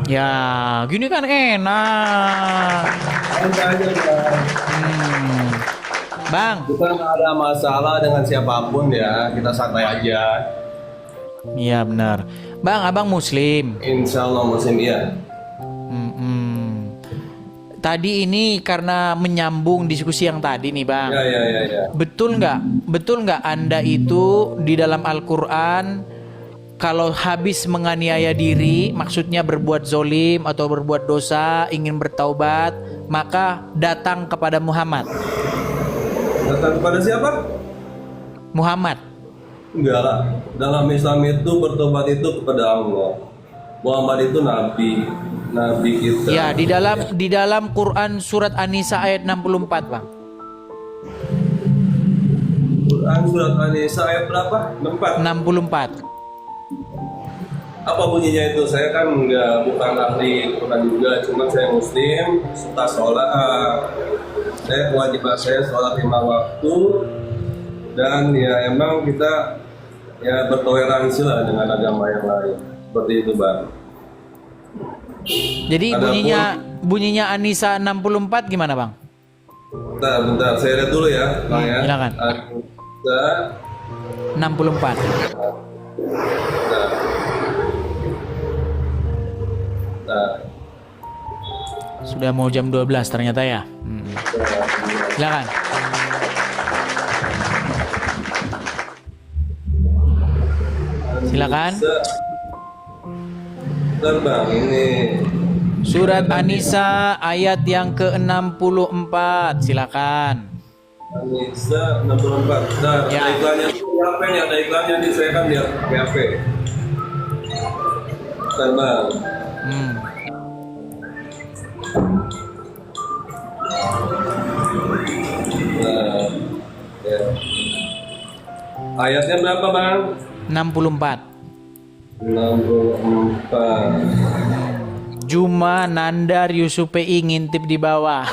Ya, gini kan enak. Santai aja, Bang. Kita nggak ada masalah dengan siapapun ya. Kita santai aja. Iya benar. Bang, abang muslim. Insya Allah muslim ya. Tadi ini karena menyambung diskusi yang tadi nih, Bang. Ya. Betul nggak Anda itu di dalam Al-Quran kalau habis menganiaya diri, maksudnya berbuat zolim atau berbuat dosa, ingin bertaubat, maka datang kepada Muhammad. Datang kepada siapa? Muhammad. Enggak lah. Dalam Islam itu bertobat itu kepada Allah. Muhammad itu nabi kita. Ya, di dalam Quran surat An-Nisa ayat 64, Bang. Quran surat An-Nisa ayat berapa? 64. Apa bunyinya itu? Saya kan bukan ahli Quran juga, cuma saya muslim, suka sholat. Saya kewajiban saya sholat 5 waktu, dan ya emang kita ya bertoleransi lah dengan agama yang lain. Seperti itu, Bang. Jadi bunyinya An-Nisa 64 gimana, Bang? Bentar, saya lihat dulu ya, Bang ya. Silakan. An-Nisa 64. Sudah mau jam 12 ternyata ya. Silakan. Silakan. Bentar, Bang, ini Surat An-Nisa ayat yang ke-64. Silakan. An-Nisa 64. Bentar, Ya. ada iklannya. Ada iklannya nih, saya kan lihat pakai HP. Bentar, Bang. Nah, ya. Ayatnya berapa, Bang? 64. 64. Juma Nandar Yusupei ngintip di bawah.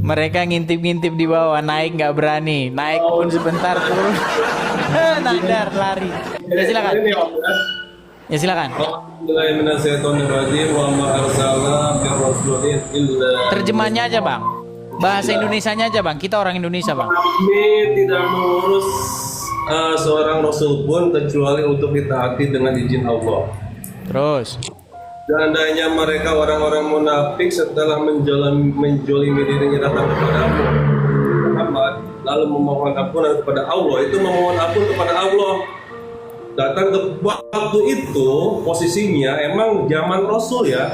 Mereka ngintip-ngintip di bawah, naik nggak berani, naik pun sebentar turun. Nandar lari. Ya silakan. Ya silakan. Terjemahnya aja bang, bahasa Indonesianya aja bang. Kita orang Indonesia bang. Kami tidak mengurus seorang rasul pun kecuali untuk ditaati dengan izin Allah. Terus. Seandainya mereka orang-orang munafik setelah menjolimi dirinya datang kepada Muhammad, lalu memohon ampunan kepada Allah, itu memohon ampun kepada Allah. Datang ke waktu itu posisinya emang zaman Rasul ya,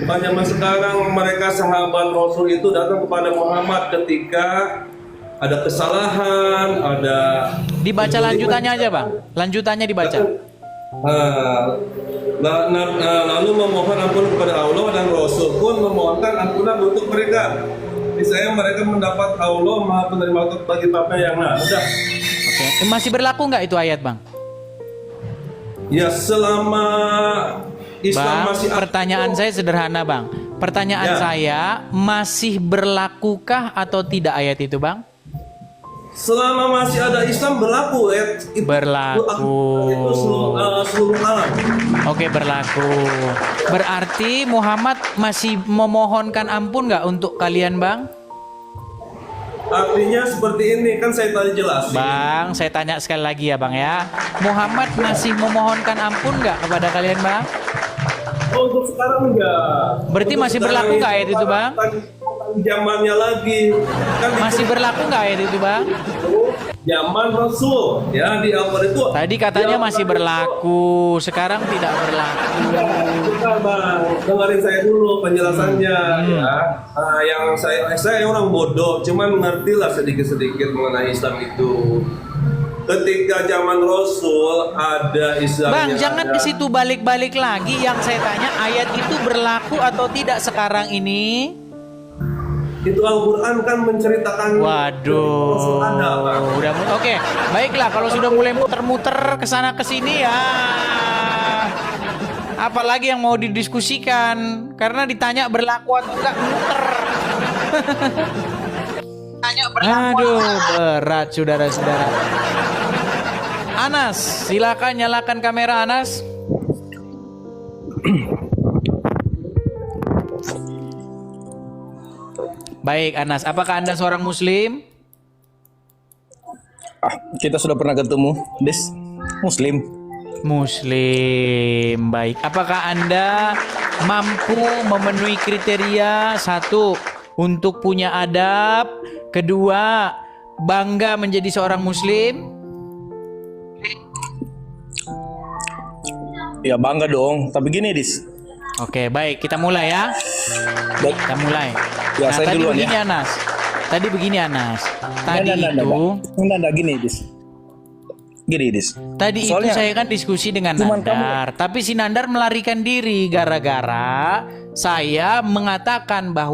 bukan zaman sekarang. Mereka sahabat Rasul itu datang kepada Muhammad ketika ada kesalahan, ada. Dibaca lanjutannya aja bang, lanjutannya dibaca. Lalu memohon ampun kepada Allah dan Rasul pun memohonkan ampunan untuk mereka. Misalnya mereka mendapat Allah Maha Penerima bagi apa yang udah. Oke. Masih berlaku nggak itu ayat bang? Ya selama Islam Bang, masih pertanyaan saya sederhana bang. Pertanyaan saya, masih berlakukah atau tidak ayat itu bang? selama masih ada Islam berlaku berlaku. Itu seluruh alam. Oke, berlaku. Berarti Muhammad masih memohonkan ampun nggak untuk kalian bang? Artinya seperti ini kan saya tadi jelasin. Bang, saya tanya sekali lagi ya bang ya. Muhammad masih memohonkan ampun nggak kepada kalian bang? Oh, untuk sekarang enggak. Berarti Untuk masih berlaku nggak ayat itu bang? Zamannya lagi. Kan masih berlaku nggak ayat itu bang? Zaman Rasul ya di awal itu. Tadi katanya masih berlaku, sekarang tidak berlaku. Bentar bang, dengerin saya dulu penjelasannya ya. Yang saya orang bodoh, cuman ngertilah sedikit-sedikit mengenai Islam itu. Ketika zaman Rasul ada Islamnya. Bang, jangan ke situ balik-balik lagi. Yang saya tanya ayat itu berlaku atau tidak sekarang ini? Itu Al-Quran kan menceritakan. Waduh. Rasul ada, Bang. Udah, oke. Baiklah, kalau sudah mulai muter-muter ke sana ke sini ya. Apalagi yang mau didiskusikan? Karena ditanya berlaku atau enggak muter. Aduh, berat saudara-saudara. Anas, silakan nyalakan kamera Anas. Baik Anas, apakah Anda seorang Muslim? Kita sudah pernah ketemu, Des. Muslim. Muslim, baik. Apakah Anda mampu memenuhi kriteria satu, untuk punya adab, kedua, bangga menjadi seorang Muslim? Ya bangga dong, tapi gini Dis. Oke, baik, kita mulai ya. Baik. Kita mulai. Ya, saya tadi duluan begini ya. Anas. Tadi begini Anas. Tadi Enggak, gini Dis. Gini Dis. Tadi Soalnya, itu saya kan diskusi dengan Nandar, tapi si Nandar melarikan diri gara-gara saya mengatakan bahwa